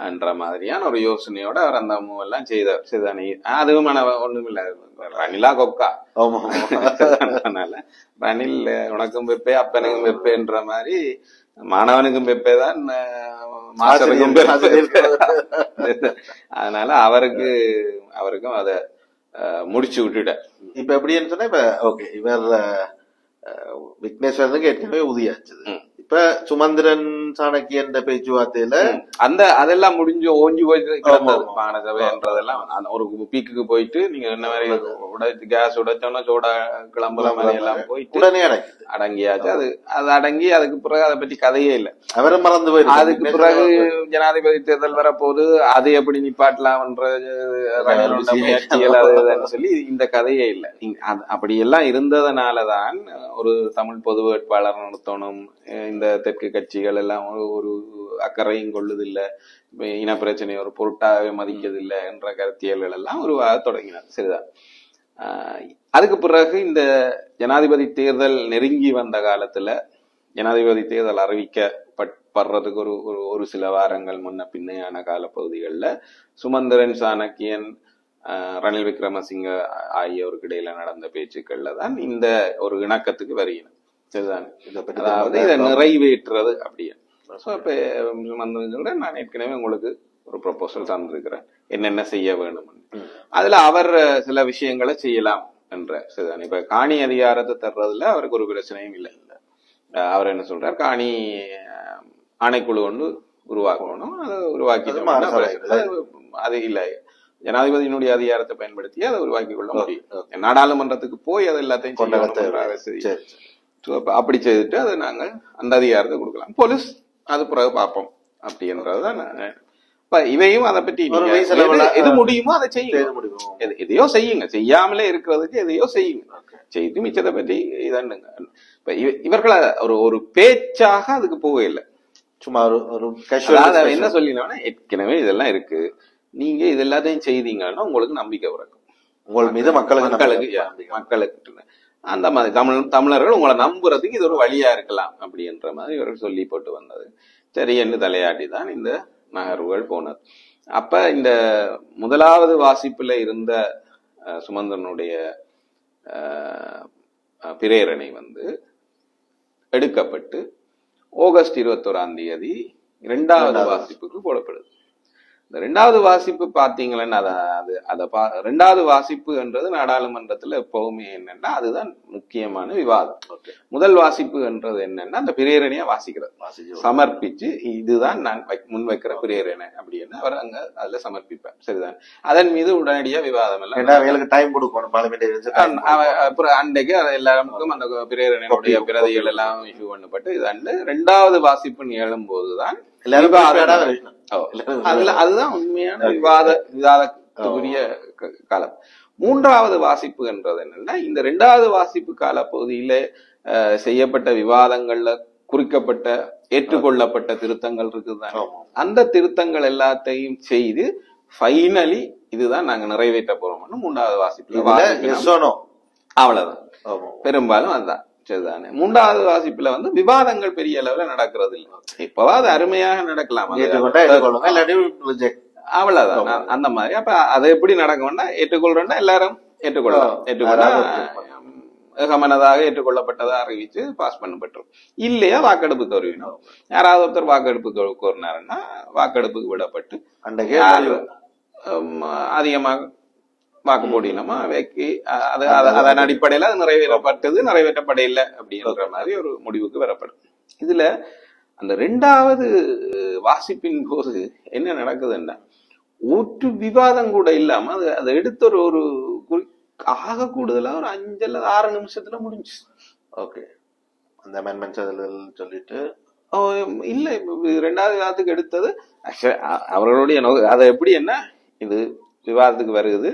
என்ற மாதிரியான ஒரு யோசனையோட அவர் அந்த மூவெல்லாம் செய்தானே. அதுவும் ஒண்ணும் இல்ல, ரணிலா கொக்கா. அதனால ரணில் உனக்கும் பெப்பே அப்பனுக்கும் பெப்பேன்ற மாதிரி மாணவனுக்கும் பெப்பேதான் மாஸ்டருக்கும் பெப்பே. அதனால அவருக்கும் அத முடிச்சு விட்டுட. இப்ப எப்படின்னு சொன்னா இப்ப ஓகே இவர் விக்னேஸ்வரனுக்கு ஏற்கனவே உதயாச்சு. இப்ப சுமந்திரன் சாணக்கியன் பேச்சுவார்த்தையில அதெல்லாம் முடிஞ்சு ஓஞ்சி போயிட்டு மாணசபைன்றதெல்லாம் ஒரு பீக்குக்கு போயிட்டு நீங்க என்ன மாதிரி கேஸ் உடைச்சோன்னா சோடா கிளம்புற மாதிரி எல்லாம் போயிட்டு உடனே அடங்கியாச்சு. அது அடங்கி அதுக்கு பிறகு அதை பத்தி கதையே இல்லை, அவரை மறந்து போயிரு. அதுக்கு பிறகு ஜனாதிபதி தேர்தல் வரப்போது அது எப்படி நிப்பாட்டலாம்ன்ற முயற்சிகள் அதுன்னு சொல்லி இந்த கதையே இல்லை. அப்படி எல்லாம் இருந்ததுனாலதான் ஒரு தமிழ் பொது வேட்பாளர் நடத்தணும், இந்த தெற்கு கட்சிகள் எல்லாம் ஒரு அக்கறையும் கொள்ளுதில்லை, இன பிரச்சனையை ஒரு பொருட்டாவே மதிக்கதில்லை என்ற கருத்தியல்கள் எல்லாம் உருவாக தொடங்கினார். சரிதான். அதுக்கு பிறகு இந்த ஜனாதிபதி தேர்தல் நெருங்கி வந்த காலத்துல ஜனாதிபதி தேர்தல் அறிவிக்கப்படுறதுக்கு ஒரு சில வாரங்கள் முன்ன பின்னையான காலப்பகுதிகளில் சுமந்திரன் சாணக்கியன் ரணில் விக்ரமசிங்க ஆகியோருக்கு இடையில நடந்த பேச்சுக்கள்ல தான் இந்த ஒரு இணக்கத்துக்கு வருகிறது. சரிதானே? அதாவது இதை நிறைவேற்றுறது அப்படியே. இப்ப சுமந்திரன் நான் ஏற்கனவே உங்களுக்கு ஒரு ப்ரொபோசல் தந்திருக்கிறேன் என்னென்ன செய்ய வேணும், அதுல அவர் சில விஷயங்களை செய்யலாம் என்ற. சரிதானே? இப்ப காணி அதிகாரத்தை தர்றதுல அவருக்கு ஒரு பிரச்சனையும் இல்லை. அவர் என்ன சொல்றார், காணி ஆணைக்குழு ஒன்று உருவாக்கணும், அதை உருவாக்கி அது இல்லை, ஜனாதிபதியினுடைய அதிகாரத்தை பயன்படுத்தி அதை உருவாக்கி கொள்ள முடியும். நாடாளுமன்றத்துக்கு போய் அதை எல்லாத்தையும் அப்படி செய்துட்டு அதை நாங்கள் அந்த அதிகாரத்தை கொடுக்கலாம், போலீஸ் அது பிறகு பார்ப்போம் அப்படின்றதுதான். இவையும் அதை பற்றி எது முடியுமோ அதை செய்யுங்க, எதையோ செய்யுங்க, செய்யாமலே இருக்கிறதுக்கு எதையோ செய்யுங்க, செய்து மிச்சத்தை பற்றி இதன்னுங்க. இப்ப இவர்களை ஒரு பேச்சாக அதுக்கு போக இல்லை, சும்மா என்ன சொல்லினா ஏற்கனவே இதெல்லாம் இருக்கு, நீங்க இது எல்லாத்தையும் செய்தீங்கன்னா உங்களுக்கு நம்பிக்கை பிறக்கும், உங்கள் மீது மக்களுக்கு அந்த மாதிரி தமிழர்கள் உங்களை நம்புறதுக்கு இது ஒரு வழியா இருக்கலாம் அப்படின்ற மாதிரி இவர்கள் சொல்லி போட்டு வந்தது. சரி என்று தலையாட்டி தான் இந்த நகர்வுகள் போனது. அப்ப இந்த முதலாவது வாசிப்புல இருந்த சுமந்திரனுடைய பிரேரணை எடுக்கப்பட்டு ஆகஸ்ட் 21 இரண்டாவது வாசிப்புக்கு போடப்படுது. இந்த ரெண்டாவது வாசிப்பு பாத்தீங்களன்னா ரெண்டாவது வாசிப்பு என்றது நாடாளுமன்றத்துல எப்பவுமே என்னன்னா அதுதான் முக்கியமான விவாதம். முதல் வாசிப்பு என்றது என்னன்னா அந்த பிரேரணையை வாசிக்கிறது, சமர்ப்பிச்சு இதுதான் நான் முன்வைக்கிற பிரேரணை அப்படின்னு அவர் அங்க அதுல சமர்ப்பிப்பார். சரிதான். அதன் மீது உடனடியா விவாதம் எல்லாம் டைம் கொடுக்கணும். அப்புறம் அன்றைக்கு எல்லாருக்கும் அந்த பிரேரணையுடைய பிரதிகள் எல்லாம் இஷ்யூ பண்ணப்பட்டு இது ரெண்டாவது வாசிப்புன்னு எழும் போதுதான் அதுதான் உண்மையான விவாதத்துக்குரிய காலம். மூன்றாவது வாசிப்பு என்றது என்னன்னா இந்த ரெண்டாவது வாசிப்பு கால பகுதியில செய்யப்பட்ட விவாதங்கள்ல குறிக்கப்பட்ட ஏற்றுக்கொள்ளப்பட்ட திருத்தங்கள் இருக்குதான், அந்த திருத்தங்கள் எல்லாத்தையும் செய்து ஃபைனலி இதுதான் நாங்க நிறைவேற்ற போறோம்னு மூன்றாவது வாசிப்புல அவ்வளவுதான். பெரும்பாலும் அதுதான். சரிதானே. மூன்றாவது வாசிப்புல விவாதங்கள் பெரிய அளவுல நடக்கிறது இல்லை. இப்பவாது அருமையாக நடக்கலாம், அவ்வளவுதான் அந்த மாதிரி. அப்ப அதை எப்படி நடக்கும்னா ஏற்றுக்கொள்றோம்னா எல்லாரும் ஏற்றுக்கொள்ளலாம், ஏற்றுக்கொள்ள ஏகமனதாக ஏற்றுக்கொள்ளப்பட்டதா அறிவிச்சு பாஸ் பண்ணப்பட்டோம். இல்லையா வாக்கெடுப்புக்கு வருவினோம். யாராவது ஒருத்தர் வாக்கெடுப்புக்கு கோரினாருன்னா வாக்கெடுப்புக்கு விடப்பட்டு அதிகமாக வாக்கு போட்டியிலாமா வைக்கி அதன் அடிப்படையில அது நிறைவேற்றப்பட்டது நிறைவேற்றப்படையில்லை அப்படின்ற மாதிரி ஒரு முடிவுக்கு வரப்படும். இதுல அந்த ரெண்டாவது வாசிப்பின் போது என்ன நடக்குதுன்னா ஒரு விவாதம் கூட இல்லாம அதை எடுத்த ஒரு ஆக கூடுதலா ஒரு 5 அல்லது 6 நிமிஷத்துல முடிஞ்சு. ஓகே, அந்த அமெண்ட்மெண்ட்ஸ் சொல்லிட்டு இல்ல ரெண்டாவது விவாதத்துக்கு எடுத்தது அவர்களுடைய அதை எப்படி என்ன இது விவாதத்துக்கு வருகுது,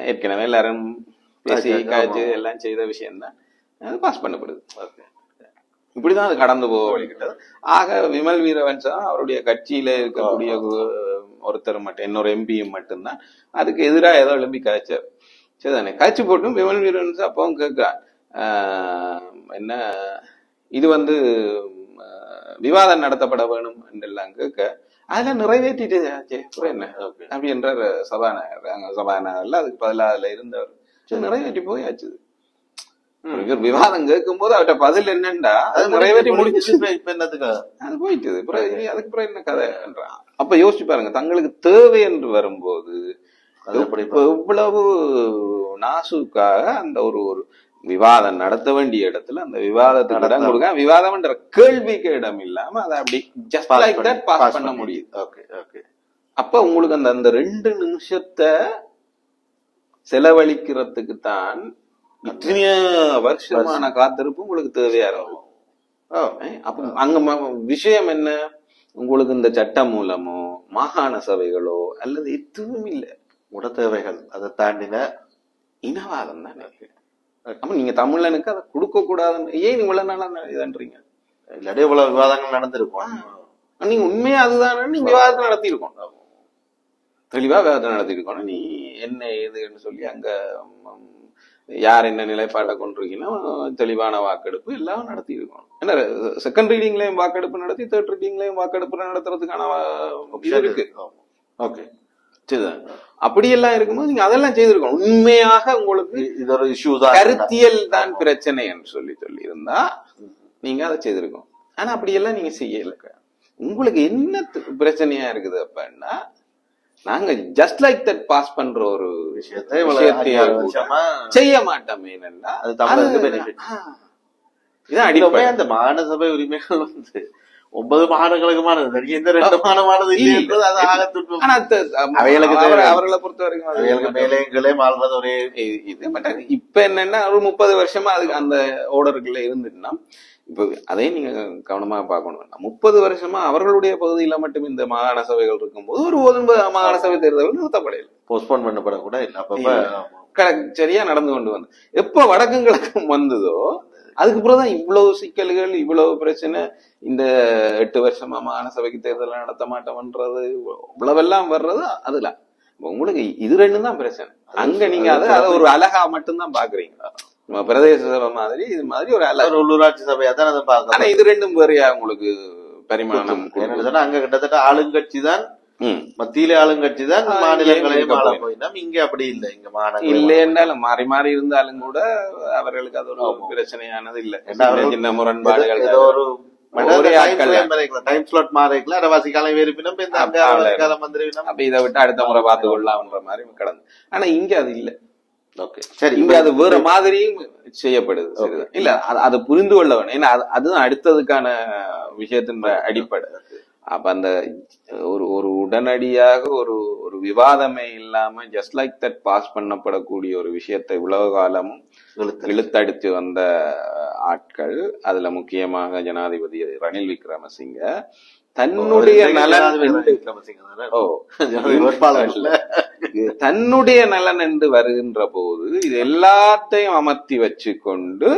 ஏற்கனவே எல்லாரும் பேசி காய்ச்சி எல்லாம் செய்த விஷயம்தான் அது பாஸ் பண்ணப்படுது. இப்படிதான் அது கடந்து போக வழிகிட்டது. ஆக விமல் வீரவன்சா அவருடைய கட்சியில இருக்கக்கூடிய ஒருத்தர் மட்டும் இன்னொரு எம்பியும் மட்டும்தான் அதுக்கு எதிராக ஏதோ எழுப்பி காய்ச்சார். சரிதானே. காய்ச்சி போட்டும் விமல் வீரவன்சா அப்பவும் கேட்கிறான் என்ன இது விவாதம் நடத்தப்பட வேணும் என்றெல்லாம் கேட்க அதெல்லாம் நிறைவேற்றிட்டு என்ன அப்படின்ற சபாநாயகர்ல அதுக்கு பதிலாக அதுல இருந்தவர் நிறைவேற்றி போயாச்சு. விவாதம் கேட்கும் போது அவர்கிட்ட பதில் என்னண்டா அது நிறைவேற்றி முடிச்சு இப்ப என்னதுக்கு அது போயிட்டு அதுக்கு அப்புறம் என்ன கதை என்றான். அப்ப யோசிச்சு பாருங்க, தங்களுக்கு தேவை என்று வரும்போது இவ்வளவு நாசுக்காக அந்த ஒரு விவாதம் நடத்த வேண்டிய இடத்துல அந்த விவாதத்துக்கு இடம் கொடுக்க விவாதம் என்ற கேள்விக்கு இடம் இல்லாம அதை அப்படி ஜஸ்ட் லைக் தட் பாஸ் பண்ண முடியுது. அப்ப உங்களுக்கு அந்த 2 நிமிஷத்தை செலவழிக்கிறதுக்கு தான் இத்தனைய வருஷமான காத்திருப்பு உங்களுக்கு தேவையா இருக்கும். அப்ப அங்க விஷயம் என்ன, உங்களுக்கு இந்த சட்டம் மூலமோ மாகாண சபைகளோ அல்லது எதுவும் இல்லை, உட தேவைகள் அதை தாண்டின இனவாதம் தான் இருக்கு. அப்ப நீங்க தமிழனுக்கு அதை கொடுக்க கூடாதுன்னு ஏன் இவ்வளவு நாளா இதுன்றீங்க? இல்லாட்டி இவ்வளவு விவாதங்கள் நடந்திருக்கும். நீங்க உண்மையா அதுதானே நீங்க விவாதத்தை நடத்திருக்கோம், தெளிவா விவாதத்தை நடத்திருக்கோம். நீ என்ன ஏதுன்னு சொல்லி அங்க யார் என்ன நிலைப்பாட்டை கொண்டிருக்கீங்கன்னா தெளிவான வாக்கெடுப்பு எல்லாம் நடத்தி இருக்கணும். என்ன செகண்ட் ரீடிங்லயும் வாக்கெடுப்பு நடத்தி தேர்ட் ரீடிங்லயும் வாக்கெடுப்பு நடத்துறதுக்கான இது இருக்கு. ஓகே, அப்படியெல்லாம் இருக்கும்போது நீங்க அதெல்லாம் செய்திருக்கணும். உண்மையாக உங்களுக்கு இது ஒரு இஷ்யூ தான், கருத்தியல் தான் பிரச்சனை என்று சொல்லி இருந்தா நீங்க அதை செய்திருக்கோம். ஆனா அப்படியெல்லாம் நீங்க செய்யல. உங்களுக்கு என்ன பிரச்சனையா இருக்குது அப்படின்னா நாங்க ஜஸ்ட் லைக் தட் பாஸ் பண்ற ஒரு விஷயத்தை செய்ய மாட்டோமே. இதான் அடிப்படை. அந்த மாகாண சபை உரிமைகள் 9 மாகாணங்களுக்குமானது, இந்த 2 மாகாணமானது அவர்களை பொறுத்த வரைக்கும் மேலே மாறுறது ஒரே இது. இப்ப என்னன்னா ஒரு 30 வருஷமா அதுக்கு அந்த ஓர்டருக்குள்ள இருந்துட்டுனா இப்ப அதையும் நீங்க கவனமா பார்க்கணும். 30 வருஷமா அவர்களுடைய பகுதியில மட்டும் இந்த மாகாண சபைகள் இருக்கும்போது ஒரு மாகாண சபை தேர்தல் நிறுத்தப்படையில, போஸ்ட்போன் பண்ணப்பட கூட இல்ல. அப்ப சரியா நடந்து கொண்டு வந்து எப்ப வடக்கும் கிழக்கும் வந்ததோ அதுக்கு பிறகுதான் இவ்வளவு சிக்கல்கள் இவ்வளவு பிரச்சனை. இந்த 8 வருஷமா மாகாண சபைக்கு தேர்தல் நடத்த மாட்டோம்ன்றது இவ்வளவெல்லாம் வர்றது அதுல உங்களுக்கு இது 2 தான் பிரச்சனை. அங்க நீங்க அதை ஒரு அழகா மட்டும்தான் பாக்குறீங்க. பிரதேச சபை மாதிரி இது மாதிரி ஒரு உள்ளூராட்சி சபையா தான் அதை பாக்க. ஆனா இது 2 வேறையா உங்களுக்கு பரிமாணம். அங்க கிட்டத்தட்ட ஆளுங்கட்சி தான், மத்தியில ஆளுங்கட்சி தான் மாநிலங்களையும் ஆள போயிடும். இங்க அப்படி இல்லை. இங்க மாநிலம் இல்லை என்றாலும் மாறி மாறி இருந்தாலும் கூட அவர்களுக்கு அது ஒரு பிரச்சனையானது இல்லை. சின்ன முரண்பாடுகள் ஏதோ ஒரு ஒரே ஆட்கள் டைம் ஸ்லாட் மாறிக்கல அரவாசி காலம் வேறுபினம் காலம் வந்துருவினம். அப்ப இதை விட்டு அடுத்த முறை பார்த்து கொள்ளலாம்ன்ற மாதிரி கிடந்து. ஆனா இங்க அது இல்ல. ஓகே சரி, இங்க அது வேற மாதிரியும் செய்யப்படுது. இல்ல அதை புரிந்து கொள்ள வேணும். ஏன்னா அதுதான் அடுத்ததுக்கான விஷயத்தின் அடிப்படை. அப்ப அந்த ஒரு உடனடியாக ஒரு விவாதமே இல்லாம ஜஸ்ட் லைக் தட் பாஸ் பண்ணப்படக்கூடிய ஒரு விஷயத்தை இவ்வளவு காலமும் இழுத்தடித்து வந்த ஆட்கள், அதுல முக்கியமாக ஜனாதிபதி ரணில் விக்ரமசிங்க தன்னுடைய தன்னுடைய நலன் என்று வருகின்ற போது இது எல்லாத்தையும் அமர்த்தி வச்சு கொண்டு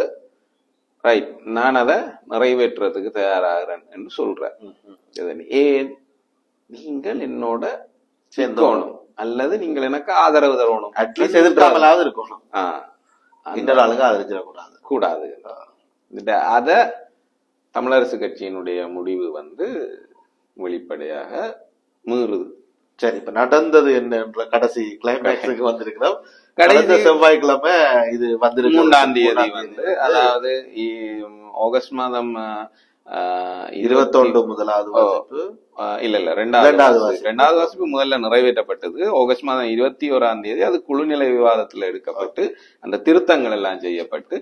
ரைட் நான் அதை நிறைவேற்றுறதுக்கு தயாராகிறேன் என்று சொல்றேன். ஏன் நீங்கள் என்னோட சேர்ந்தோணும் அல்லது நீங்கள் எனக்கு ஆதரவு தரணும், அட்லீஸ்ட் எதிர்க்காமலாவது இருக்கணும், ஆதரிச்சிடக்கூடாது கூடாது. அத தமிழரசு கட்சியினுடைய முடிவு வெளிப்படையாக மீறுது. சரி, இப்ப நடந்தது என்ன கடைசி கிளைமேக்ஸுக்கு வந்திருக்கிறோம். கடைசி செவ்வாய்க்கிழமை இது வந்திருக்கு 3ஆம் தேதி அதாவது ஆகஸ்ட் மாதம் 21 முதலாவது வாசிப்பு இல்ல ரெண்டாவது வாசிப்பு முதல்ல நிறைவேற்றப்பட்டது. ஆகஸ்ட் மாதம் 21ஆம் தேதி அது குழுநிலை விவாதத்துல எடுக்கப்பட்டு அந்த திருத்தங்கள் எல்லாம் செய்யப்பட்டு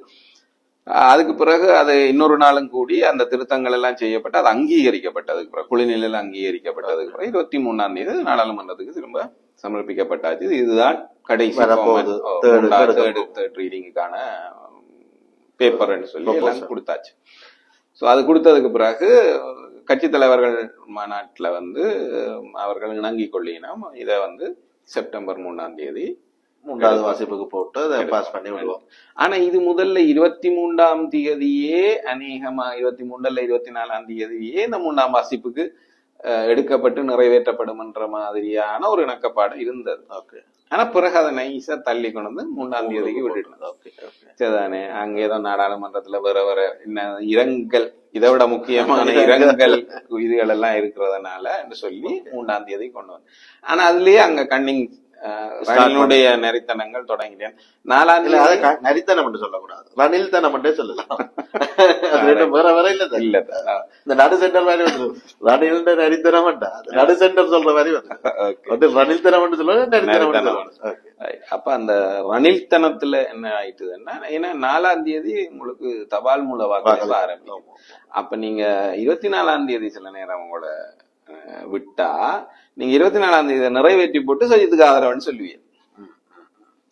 அதுக்கு பிறகு அது இன்னொரு நாளும் கூடி அந்த திருத்தங்கள் எல்லாம் செய்யப்பட்டு அது அங்கீகரிக்கப்பட்டதுக்கு பிறகு குழுநிலையில அங்கீகரிக்கப்பட்டதுக்கு பிறகு 23ஆம் தேதி நாடாளுமன்றத்துக்கு திரும்ப சமர்ப்பிக்கப்பட்டாச்சு. இதுதான் கடைசி ரீடிங்குக்கான பேப்பர்ன்னு சொல்லி எல்லாம் கொடுத்தாச்சு. சோ அது கொடுத்ததுக்கு பிறகு கட்சி தலைவர்கள் மாநாட்டுல அவர்கள் இணங்கி கொள்ளினோம். இதை செப்டம்பர் 3ஆம் தேதி 3வது வாசிப்புக்கு போட்டு அதை பாஸ் பண்ணி விடுவோம். ஆனா இது முதல்ல 23ஆம் தேதியே அநேகமா 23 இல்ல 24ஆம் தேதியே இந்த 3ஆம் வாசிப்புக்கு எடுக்கப்பட்டு நிறைவேற்றப்படும் என்ற மாதிரியான ஒரு இணக்கப்பாடு இருந்தது. ஆனா பிறகு அதை நைஸா தள்ளி கொண்டு 3ஆம் தேதிக்கு விட்டுட்டோம். சரிதானே, அங்கேதான் நாடாளுமன்றத்துல வேற என்ன இரங்கல், இதை விட முக்கியமான இரங்கல் இதுகள் எல்லாம் இருக்கிறதுனால என்று சொல்லி 3ஆம் தேதி கொண்டு வந்தேன். ஆனா அதுலயே அங்க கன்னிங் ரணிலுடைய நரித்தனங்கள் தொடங்கிட்டேன். 4ஆம் தேதி நரித்தனம் மட்டும் சொல்லக்கூடாது, ரணில் தனம் மட்டும் சொல்லலாம். வேற வேற இல்ல இல்ல இந்த நடு சென்டர் மாதிரி வந்து ரணில் நரித்தனம் நடு சென்டர் சொல்ற மாதிரி வந்து ரணில் தனம் மட்டும் சொல்ல. அப்ப அந்த ரணில்தனத்துல என்ன ஆயிட்டுதுன்னா, ஏன்னா 4ஆம் தேதி உங்களுக்கு தபால் மூல வாக்களிப்பு ஆரம்பிக்கும். அப்ப நீங்க 24ஆம் தேதி சில நேரம் உங்களோட விட்டா நீங்க 24ஆம் தேதி நிறைவேற்றி போட்டு சஜித்துக்கு ஆதரவுன்னு சொல்லுவீங்க.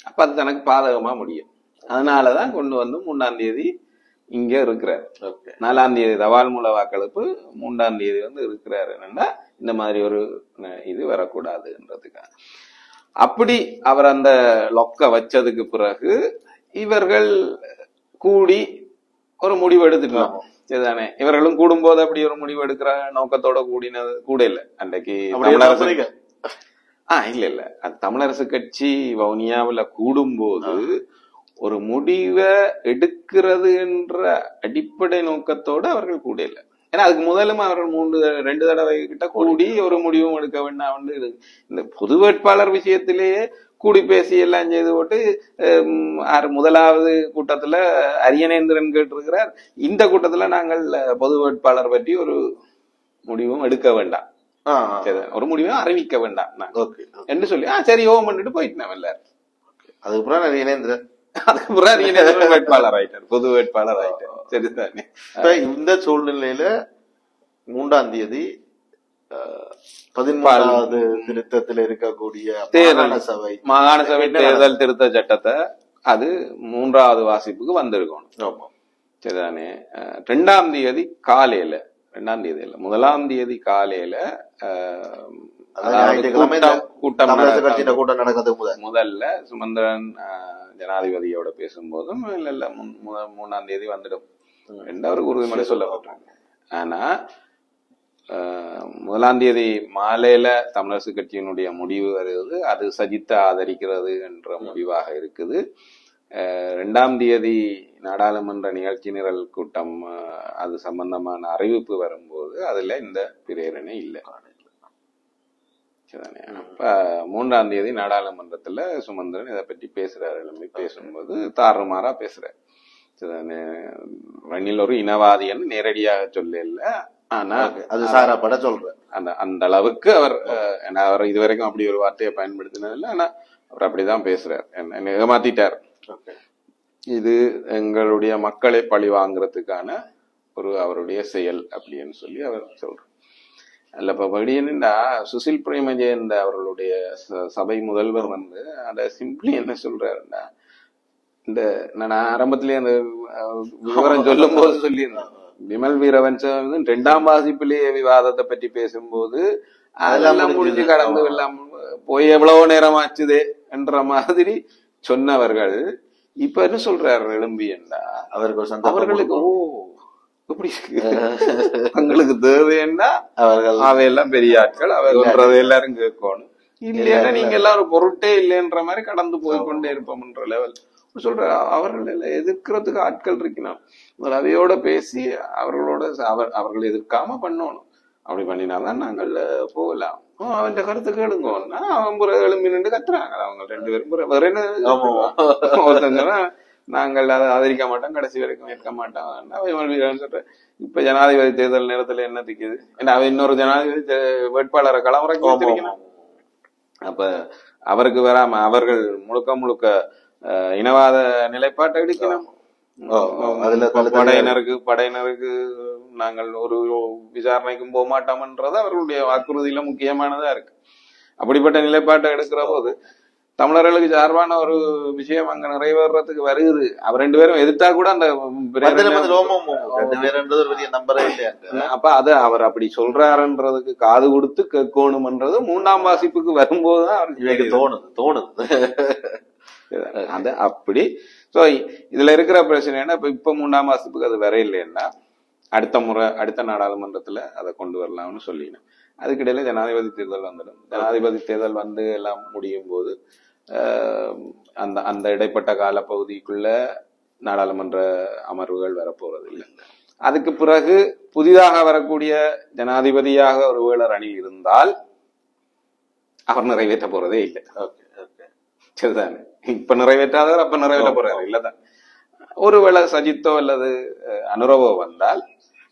அப்ப அது தனக்கு பாதகமா முடியும். அதனாலதான் கொண்டு 3ஆம் தேதி இங்க இருக்கிறார். 4ஆம் தேதி தபால் மூல வாக்களிப்பு, 3ஆம் தேதி இருக்கிறாரு. என்னன்னா இந்த மாதிரி ஒரு இது வரக்கூடாதுன்றதுக்காக அப்படி அவர் அந்த லொக்க வச்சதுக்கு பிறகு இவர்கள் கூடி ஒரு முடிவு எடுத்துக்கலாம். சரிதானே, இவர்களும் கூடும்போது அப்படி ஒரு முடிவு எடுக்கிற நோக்கத்தோட கூடினது கூட இல்ல. அன்றைக்கு தமிழரசு இல்ல அது தமிழரசு கட்சி வவுனியாவில கூடும்போது ஒரு முடிவை எடுக்கிறது என்ற அடிப்படை நோக்கத்தோட அவர்கள் கூட இல்ல. ஏன்னா அதுக்கு முதலும் அவர்கள் 2 தடவை கிட்ட கூடி ஒரு முடிவும் எடுக்க வேண்டாம். இந்த பொது வேட்பாளர் விஷயத்திலேயே கூடி பேசி எல்லாம் செய்து போட்டு முதலாவது கூட்டத்துல அரியநேந்திரன் கேட்டிருக்கிறார், இந்த கூட்டத்துல நாங்கள் பொது வேட்பாளர் பற்றி ஒரு முடிவும் எடுக்க வேண்டாம், ஒரு முடிவும் அறிவிக்க வேண்டாம் என்று சொல்லி சரி ஓம் பண்ணிட்டு போயிட்டு எல்லாரும். அதுக்கப்புறம் அரியநேந்திரன் வேட்பாளர் ஆயிட்டார், பொது வேட்பாளர் ஆயிட்டார். சரிதானே, இந்த சூழ்நிலையில 3ஆம் தேதி 14வது திருத்தத்தில் இருக்கக்கூடிய மாகாண சபை தேர்தல் திருத்த சட்டத்தை அது 3வது வாசிப்புக்கு வந்திருக்கணும். சரிதானே, 2ஆம் தேதி காலையில, 2ஆம் தேதி இல்ல 1ஆம் தேதி காலையில கூட்டம் நடக்கிறது. முதல்ல சுமந்திரன் ஜனாதிபதியோட பேசும்போதும் இல்ல 3ஆம் தேதி வந்துடும் அவருக்கு உறுதிமொழி சொல்லப்பட்டாங்க. ஆனா 1ஆம் தேதி மாலையில தமிழரசு கட்சியினுடைய முடிவு வருது, அது சஜித்தை ஆதரிக்கிறது என்ற முடிவாக இருக்குது. 2ஆம் தேதி நாடாளுமன்ற நிகழ்ச்சி நிரல் கூட்டம் அது சம்பந்தமான அறிவிப்பு வரும்போது அதுல இந்த பிரேரணை இல்லை. அப்ப 3ஆம் தேதி நாடாளுமன்றத்துல சுமந்திரன் இதை பற்றி பேசுறாரு. பேசும்போது தாறுமாறா பேசுறாரு. ரணில் ஒரு இனவாதின்னு நேரடியாக சொல்லல. ஆனா அது சாராப்பட சொல்றேன். அந்த அளவுக்கு அவர் இதுவரைக்கும் அப்படி ஒரு வார்த்தையை பயன்படுத்தினதில்லை. ஆனா அவர் அப்படிதான் பேசுறார், என்ன ஏமாத்திட்டார். இது எங்களுடைய மக்களை பழி வாங்குறதுக்கான ஒரு அவருடைய செயல் அப்படின்னு சொல்லி அவர் சொல்றார். அல்ல இப்ப படி என்னண்டா சுசில் பிரேமஜெயன் அவர்களுடைய சபை முதல்வர் அத சிம்பிளி என்ன சொல்றாருன்னா, இந்த நான் ஆரம்பத்திலேயே அந்த விவரம் சொல்லும் போது சொல்லியிருந்தேன், விமல் வீரவன்சன் 2ஆம் வாசிப்பிலேயே விவாதத்தை பற்றி பேசும்போது அதெல்லாம் முடிஞ்சு கடந்து எல்லாம் போய் எவ்வளவு நேரம் ஆச்சுதே என்ற மாதிரி சொன்னவர்கள் இப்ப என்ன சொல்றாரு எழும்பி என்றா, அவர்களுக்கு ஓ எப்படி அவங்களுக்கு தேவைன்னா அவையெல்லாம் பெரிய ஆட்கள், அவை எல்லாரும் கேட்கணும், இல்லைன்னா நீங்க எல்லாரும் பொருட்டே இல்லைன்ற மாதிரி கடந்து போய்கொண்டே இருப்போம்ன்ற லெவல் சொல்ற. அவர்கள் எதிர்க்கிறதுக்கு ஆட்கள் இருக்கணும், அவையோட பேசி அவர்களோட அவர்கள் எதிர்க்காம பண்ணணும். அப்படி பண்ணினாதான் நாங்கள் போகலாம். அவன் கருத்து கேளுங்கன்னா அவன் புற எழும்பி நின்று கத்துறாங்க. அவங்க 2 பேரும் வேற என்ன ஒருத்தங்க நாங்கள் அதை ஆதரிக்க மாட்டோம், கடைசி வரைக்கும் ஏற்க மாட்டோம் சொல்ற. இப்ப ஜனாதிபதி தேர்தல் நேரத்துல என்ன திக்குது, ஏன்னா அவன் இன்னொரு ஜனாதிபதி வேட்பாளரை களமுறைக்கு வச்சிருக்கணும். அப்ப அவருக்கு வராம அவர்கள் முழுக்க இனவாத நிலைப்பாட்டை எடுக்கணும். படையினருக்கு நாங்கள் ஒரு விசாரணைக்கும் போக மாட்டோம்ன்றது அவர்களுடைய வாக்குறுதியில முக்கியமானதா இருக்கு. அப்படிப்பட்ட நிலைப்பாட்டை எடுக்கிற போது தமிழர்களுக்கு சார்பான ஒரு விஷயம் அங்க நிறைவேறதுக்கு வருது. அவர் 2 பேரும் எதிர்த்தா கூட அந்த அப்ப அது அவர் அப்படி சொல்றாருன்றதுக்கு காது கொடுத்து கேட்கணும்ன்றது 3ஆம் வாசிப்புக்கு வரும்போதுதான் அவருக்கு தோணுது. அது அப்படி. சோ இதுல இருக்கிற பிரச்சனை என்ன, இப்ப 3ஆம் வாசிப்புக்கு அது வர இல்லைன்னா அடுத்த நாடாளுமன்றத்துல அதை கொண்டு வரலாம்னு சொல்லினேன். அதுக்கிடையில ஜனாதிபதி தேர்தல் வந்துடும். ஜனாதிபதி தேர்தல் எல்லாம் முடியும் போது அந்த இடைப்பட்ட கால பகுதிக்குள்ள நாடாளுமன்ற அமர்வுகள் வரப்போறது இல்லை. அதுக்கு பிறகு புதிதாக வரக்கூடிய ஜனாதிபதியாக ஒருவேளை ரணில் இருந்தால் அவர் நிறைவேற்ற போறதே இல்லை. சரிதானே? இப்ப நிறைவேற்றாதவர் அப்ப நிறைவேற்ற போறாரு இல்லதான். ஒருவேளை சஜித்தோ அல்லது அனுரவோ வந்தால்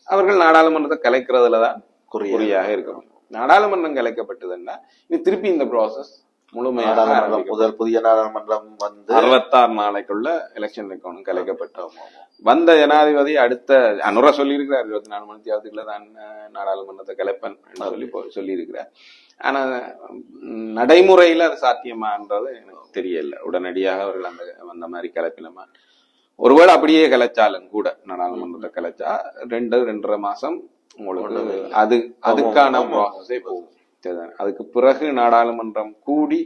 அவர்கள் நாடாளுமன்றத்தை கலைக்கிறதுலதான் குறியாக இருக்கணும். நாடாளுமன்றம் கலைக்கப்பட்டதுன்னா இது திருப்பி இந்த ப்ராசஸ் முழுமையாக புதிய நாடாளுமன்றம் 66 நாளைக்குள்ள எலெக்ஷன் இருக்கணும். கலைக்கப்பட்டோம் வந்த ஜனாதிபதி அடுத்த அனுரா சொல்லி இருக்கிறார் 24 மணி நேரத்துக்குள்ள தான் நாடாளுமன்றத்தை கலைப்பன் சொல்லி இருக்கிறார். ஆனா நடைமுறையில அது சாத்தியமான்றது எனக்கு தெரியல. உடனடியாக அவர்கள் அந்த மாதிரி கலைப்பினமா ஒருவேளை அப்படியே கலைச்சாலும் கூட நாடாளுமன்றத்தை கலைச்சா 2.5 மாசம் உங்களுக்கு அதுக்கான ப்ராசஸே போகும். அதுக்கு பிறகு நாடாளுமன்றம் கூடி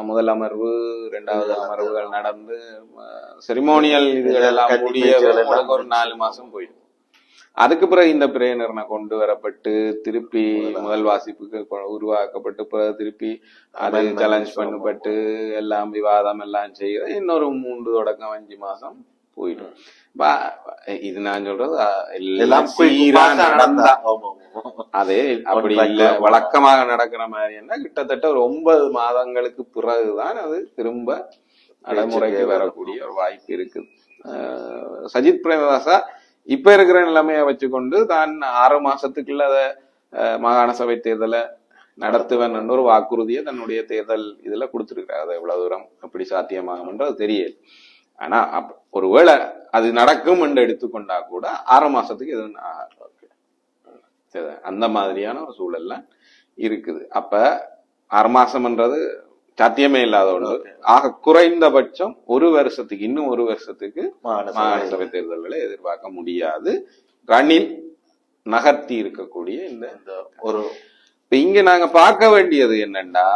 முதல் அமர்வு 2வது அமர்வுகள் நடந்து செரிமோனியல் இதுகள் எல்லாம் முடிய ஒரு 4 மாசம் போயிடும். அதுக்கு பிறகு இந்த பிரேரணை கொண்டு வரப்பட்டு திருப்பி முதல் வாசிப்புக்கு உருவாக்கப்பட்டு பிறகு திருப்பி அது சேலஞ்ச் பண்ணப்பட்டு எல்லாம் விவாதம் எல்லாம் செய்ய இன்னொரு 3 மாசம் போயிடும். இது நான் சொல்றது எல்லாம் நடந்தா அதே அப்படி இல்ல வழக்கமாக நடக்கிற மாதிரி என்ன கிட்டத்தட்ட ஒரு 9 மாதங்களுக்கு பிறகுதான் அது திரும்ப நடைமுறைக்கு வரக்கூடிய ஒரு வாய்ப்பு இருக்குது. சஜித் பிரேமதாசா இப்ப இருக்கிற நிலைமையை வச்சுக்கொண்டு தான் 6 மாசத்துக்குள்ள அத மாகாண சபை தேர்தலை நடத்துவேன் ஒரு வாக்குறுதியை தன்னுடைய தேர்தல் இதுல கொடுத்திருக்காரு. அது எவ்வளவு தூரம் அப்படி சாத்தியமாகும்ன்றது தெரியல. ஆனா ஒருவேளை அது நடக்கும் என்று எடுத்துக்கொண்டா கூட 6 மாசத்துக்கு எதுவும் அந்த மாதிரியான ஒரு சூழல்ல இருக்குது. அப்ப 6 மாசம்ன்றது சாத்தியமே இல்லாத ஒன்று. ஆக குறைந்தபட்சம் 1 வருஷத்துக்கு இன்னும் 1 வருஷத்துக்கு மாகாண சபை தேர்தல்களை எதிர்பார்க்க முடியாது. ரணில் நகர்த்தி இருக்கக்கூடிய இந்த ஒரு இப்ப இங்க நாங்க பார்க்க வேண்டியது என்னன்னா,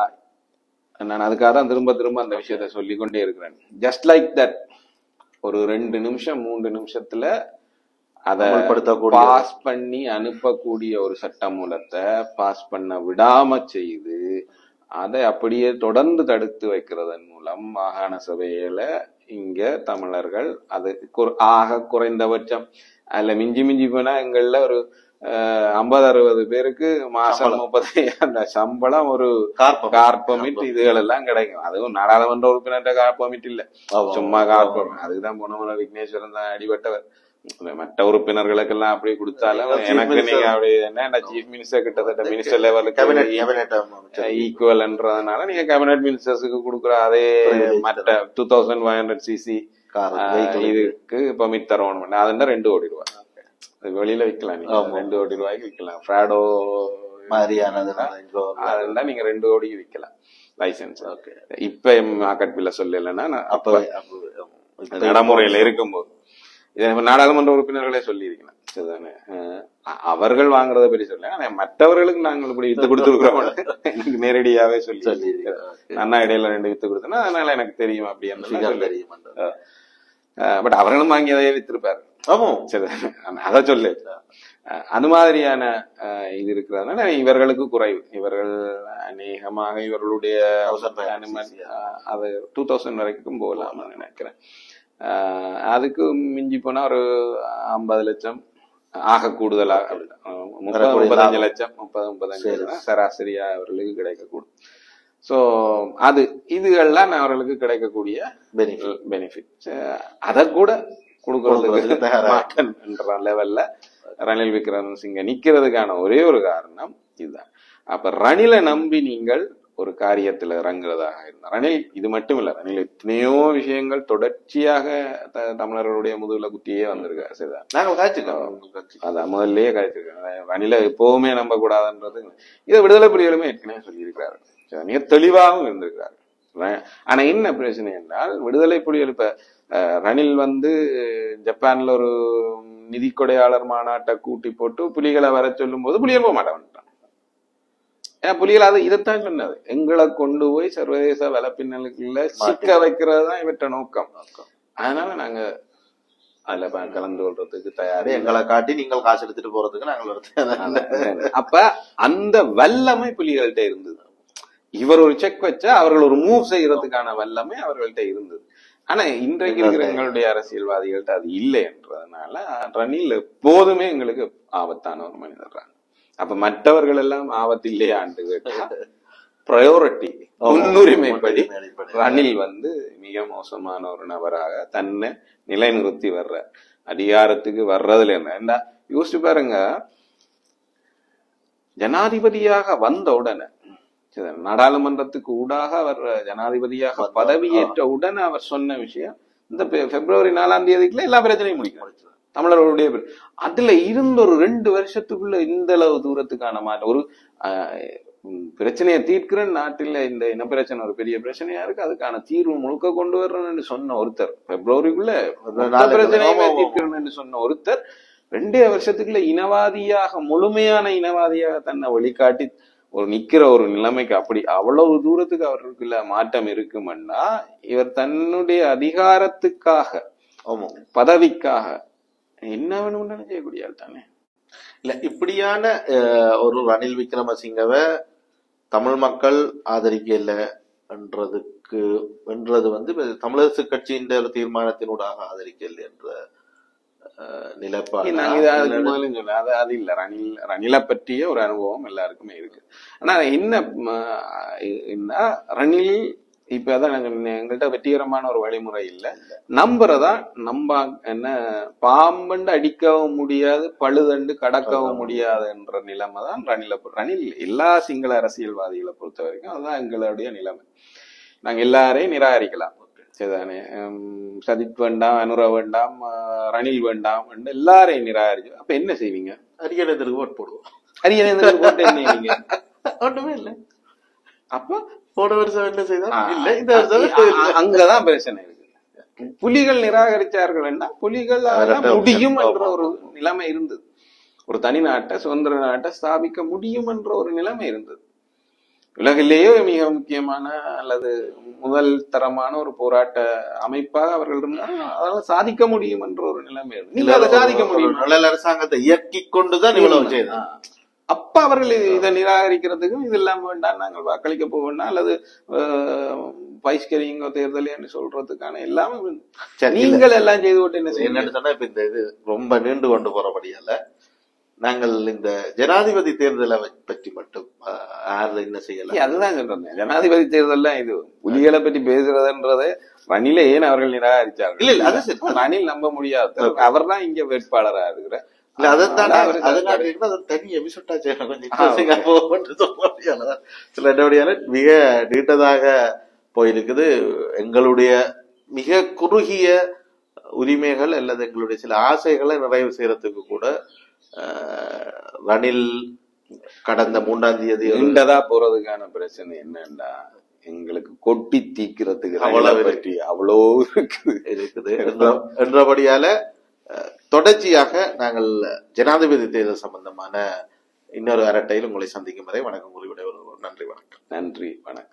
நான் அதுக்காக தான் திரும்ப அந்த விஷயத்த சொல்லிக்கொண்டே இருக்கிறேன். ஜஸ்ட் லைக் தட் ஒரு 2 நிமிஷம் 3 நிமிஷத்துல அதை பாஸ் பண்ணி அனுப்பக்கூடிய ஒரு சட்ட மூலத்தை பாஸ் பண்ண விடாம செய்து அதை அப்படியே தொடர்ந்து தடுத்து வைக்கிறதன் மூலம் மாகாண சபையில இங்க தமிழர்கள் அது ஆக குறைந்தபட்சம் அதுல மிஞ்சி போனா எங்கள்ல ஒரு 50-60 பேருக்கு மாசம் 35 அந்த சம்பளம், ஒரு கார்பமிட் இதுகள் எல்லாம் கிடைக்கும். அதுவும் நாடாளுமன்ற உறுப்பினர் கார்பமிட் இல்ல, சும்மா கார்பமிட். அதுக்குதான் போன முறை விக்னேஸ்வரன் தான் அடிபட்டவர். மற்ற உறுப்பினர்களுக்கு எல்லாம் அப்படி கொடுத்தாலும் எனக்கு நீங்க அப்படி என்ன சீஃப் மினிஸ்டர் கிட்டத்தட்ட மினிஸ்டர் லெவலுக்கு ஈக்குவல்ன்றதுனால நீங்க கேபினட் மினிஸ்டர்ஸுக்கு கொடுக்குற அதே மற்ற 2500cc இதுக்கு பர்மிட் தரணும். அதுன்னா 2 கோடி ரூபாய் வெளியில விற்கலாம். நீங்க 2 கோடி ரூபாய்க்கு விற்கலாம். பிராடோ அதெல்லாம் நீங்க 2 கோடிக்கு விற்கலாம் லைசன்ஸ். இப்ப மார்க்கெட் பில்ல சொல்லலைன்னா அப்ப நடைமுறையில இருக்கும்போது இதை நாடாளுமன்ற உறுப்பினர்களே சொல்லி இருக்கலாம். சரிதானே? அவர்கள் வாங்குறத பற்றி சொல்ல, ஆனா மற்றவர்களுக்கு நாங்கள் இப்படி வித்து கொடுத்துருக்கிறோம் எனக்கு நேரடியாவே சொல்லி அண்ணா இடையில 2 வித்து கொடுத்தோன்னா அதனால எனக்கு தெரியும் அப்படின்னு. பட் அவர்களும் வாங்கி அதையே வித்திருப்பாரு. சரி, அத சொல்லு. அது மாதிரியான இது இருக்கிறதுனால இவர்களுக்கு குறைவு. இவர்கள் அநேகமாக இவர்களுடைய அது 2000 வரைக்கும் போகலாம்னு நினைக்கிறேன். அதுக்கு மிஞ்சி போனா ஒரு 50 லட்சம் ஆக கூடுதலாக 35 லட்சம் 30-35 சராசரியா அவர்களுக்கு கிடைக்கக்கூடும். சோ அது இதுகள்லாம் அவர்களுக்கு கிடைக்கக்கூடிய பெனிஃபிட். அத கூட கொடுக்கறதுக்கு மாட்டேன்ற லெவல்ல ரணில் விக்ரமசிங்க நிக்கிறதுக்கான ஒரே ஒரு காரணம் இதுதான். அப்ப ரணிலை நம்பி நீங்கள் ஒரு காரியத்துல இறங்குறதாக இருந்தா, ரணில் இது மட்டும் இல்ல, ரணில் எத்தனையோ விஷயங்கள் தொடர்ச்சியாக தமிழர்களுடைய முதுகுல குத்தியே வந்திருக்காரு. சரிதான், நாங்க காய்ச்சிருக்கோம், அதான் முதல்லயே காய்ச்சிருக்கோம். ரணிலை எப்பவுமே நம்ப கூடாதுன்றது இதை விடுதலை புலிகளுமே ஏற்கனவே சொல்லியிருக்கிறாரு, மிக தெளிவாகவும் இருந்திருக்கிறாரு. ஆனா என்ன பிரச்சனை என்றால், விடுதலை புலிகள் இப்ப ரணில் ஜப்பான்ல ஒரு நிதி கொடையாளர் மாநாட்டை கூட்டி போட்டு புலிகளை வர சொல்லும் போது புலிகள் போக மாட்டான். ஏன்னா புலிகள் அது இதைத்தான் சொன்னது, எங்களை கொண்டு போய் சர்வதேச வலைப்பின்னலுக்குள்ள சிக்க வைக்கிறது தான் இவற்ற நோக்கம். அதனால நாங்க அதுல கலந்து கொள்றதுக்கு தயாரு, எங்களை காட்டி நீங்கள் காசு எடுத்துட்டு போறதுக்கு நாங்கள். அப்ப அந்த வல்லமை புலிகள்கிட்ட இருந்தது. இவர் ஒரு செக் வச்சா அவர்கள் ஒரு மூவ் செய்யறதுக்கான வல்லமை அவர்கள்ட்ட இருந்தது. ஆனா இன்றைக்கு இருக்கிற எங்களுடைய அரசியல்வாதிகள்ட்ட அது இல்லை என்றதுனால ரணில் எப்போதுமே எங்களுக்கு ஆபத்தான ஒரு மனிதர். அப்ப மற்றவர்கள் எல்லாம் ஆபத்து இல்லையாண்டு கேட்டா ப்ரையாரிட்டி முன்னுரிமைப்படி ரணில் மிக மோசமான ஒரு நபராக தன்னை நிலைநிறுத்தி வர்ற, அதிகாரத்துக்கு வர்றதுல என்ன யோசிச்சு பாருங்க. ஜனாதிபதியாக வந்த உடனே, நாடாளுமன்றத்துக்கு ஊடாக அவர் ஜனாதிபதியாக பதவியேற்ற உடனே அவர் சொன்ன விஷயம், இந்த பிப்ரவரி 4ஆம் தேதிக்குள்ள எல்லா பிரச்சனையும் முடிக்கும் தமிழர்களுடைய. அதுல இருந்த ஒரு 2 வருஷத்துக்குள்ள இந்த அளவு தூரத்துக்கான மாற்றம், ஒரு பிரச்சனையை தீர்க்கிற நாட்டில் இந்த இன பிரச்சனை ஒரு பெரிய பிரச்சனையா இருக்கு, அதுக்கான தீர்வு முழுக்க கொண்டு வர்றேன்னு சொன்ன ஒருத்தர், பிப்ரவரிக்குள்ள பிரச்சனையுமே தீர்க்கிறேன்னு சொன்ன ஒருத்தர் 2 வருஷத்துக்குள்ள இனவாதியாக, முழுமையான இனவாதியாக தன்னை வழிகாட்டி ஒரு நிக்கிற ஒரு நிலைமைக்கு, அப்படி அவ்வளவு தூரத்துக்கு அவருக்குள்ள மாற்றம் இருக்குமென்னா, இவர் தன்னுடைய அதிகாரத்துக்காக, பதவிக்காக என்ன வேணும்னு செய்யக்கூடிய ஆள் தானே. இல்ல, இப்படியான ஒரு ரணில் விக்ரமசிங்கவை தமிழ் மக்கள் ஆதரிக்கல என்றது தமிழரசு கட்சியின் தீர்மானத்தினூடாக ஆதரிக்கல என்ற நிலைப்பாடு. அது இல்ல, ரணிலை பற்றிய ஒரு அனுபவம் எல்லாருக்குமே இருக்கு. ஆனா என்ன ரணில் இப்பதான் எங்கள்கிட்ட வெற்றிகரமான ஒரு வழிமுறை இல்ல, நம்புறதா என்ன பாம்பண்டு அடிக்கவும் முடியாது, பழுதண்டு கடக்கவும் முடியாது என்ற நிலைமை தான் ரணில் எல்லா சிங்கள அரசியல்வாதிகளை பொறுத்த வரைக்கும் அதுதான் எங்களுடைய நிலைமை. நாங்க எல்லாரையும் நிராகரிக்கலாம், சரிதானே, சஜித் வேண்டாம், அனுரா வேண்டாம், ரணில் வேண்டாம், எல்லாரையும் நிராகரிச்சு அப்ப என்ன செய்வீங்க? அரியணைக்கு ஓட்டு போடுவோம். அரியணைக்கு ஓட்டு என்ன செய்வீங்க? ஒண்ணுமே இல்லை. அப்ப போன வருஷம் என்ன செய்தோம்? இல்ல, இந்த அங்கதான் பிரச்சனை இருக்கு. புலிகள் நிராகரிச்சார்கள், புலிகள் முடியும் என்ற ஒரு நிலைமை இருந்தது. ஒரு தனி நாட்டை, சுதந்திர நாட்டை ஸ்தாபிக்க முடியும் என்ற ஒரு நிலைமை இருந்தது. உலகிலேயே மிக முக்கியமான அல்லது முதல் தரமான ஒரு போராட்ட அமைப்பாக அவர்கள் இருந்தால் அதெல்லாம் சாதிக்க முடியும் என்ற ஒரு நிலைமை இருக்கு. நீங்க அதை சாதிக்க முடியும், நல்ல அரசாங்கத்தை இயக்கி கொண்டுதான் இவ்வளவு செய்யணும். அப்ப அவர்கள் இதை நிராகரிக்கிறதுக்கும் இது இல்லாம வேண்டாம், நாங்கள் வாக்களிக்க போவோம்னா அல்லது பைஸ்கரிங்க தேர்தல் என்று சொல்றதுக்கான எல்லாமே நீங்கள் எல்லாம் செய்து கொண்டு என்ன செய்ய சொன்னா, இப்ப இந்த இது ரொம்ப நீண்டு கொண்டு போறபடியால நாங்கள் இந்த ஜனாதிபதி தேர்தலை பற்றி மட்டும் யாரு என்ன செய்யலாம்? அதுதான் சொல்றேன், ஜனாதிபதி தேர்தல் இது புலிகளை பற்றி பேசுறதுன்றது ரணிலை ஏன் அவர்கள் நிராகரிச்சார்கள்? இல்ல அது சரி, ரணில் நம்ப முடியாது, அவர் தான் இங்க வேட்பாளராக இருக்கிற. இல்ல அதைத்தான் தனி எபிசோட்டா சில நடவடிக்கையான மிக நீண்டதாக போயிருக்குது. எங்களுடைய மிக குறுகிய உரிமைகள் அல்லது எங்களுடைய சில ஆசைகளை நிறைவு செய்யறதுக்கு கூட ரணில் கடந்த 3ஆம் தேதி நீண்டதா போறதுக்கான பிரச்சனை என்னன்னா, எங்களுக்கு கொட்டி தீக்கிறதுக்கு அவ்வளோ இருக்குது என்றபடியால தொடர்ச்சியாக நாங்கள் ஜனாதிபதி தேர்தல் சம்பந்தமான இன்னொரு அரட்டையில் உங்களை சந்திக்கும் வரை வணக்கம் கூறிவிட நன்றி. வணக்கம். நன்றி, வணக்கம்.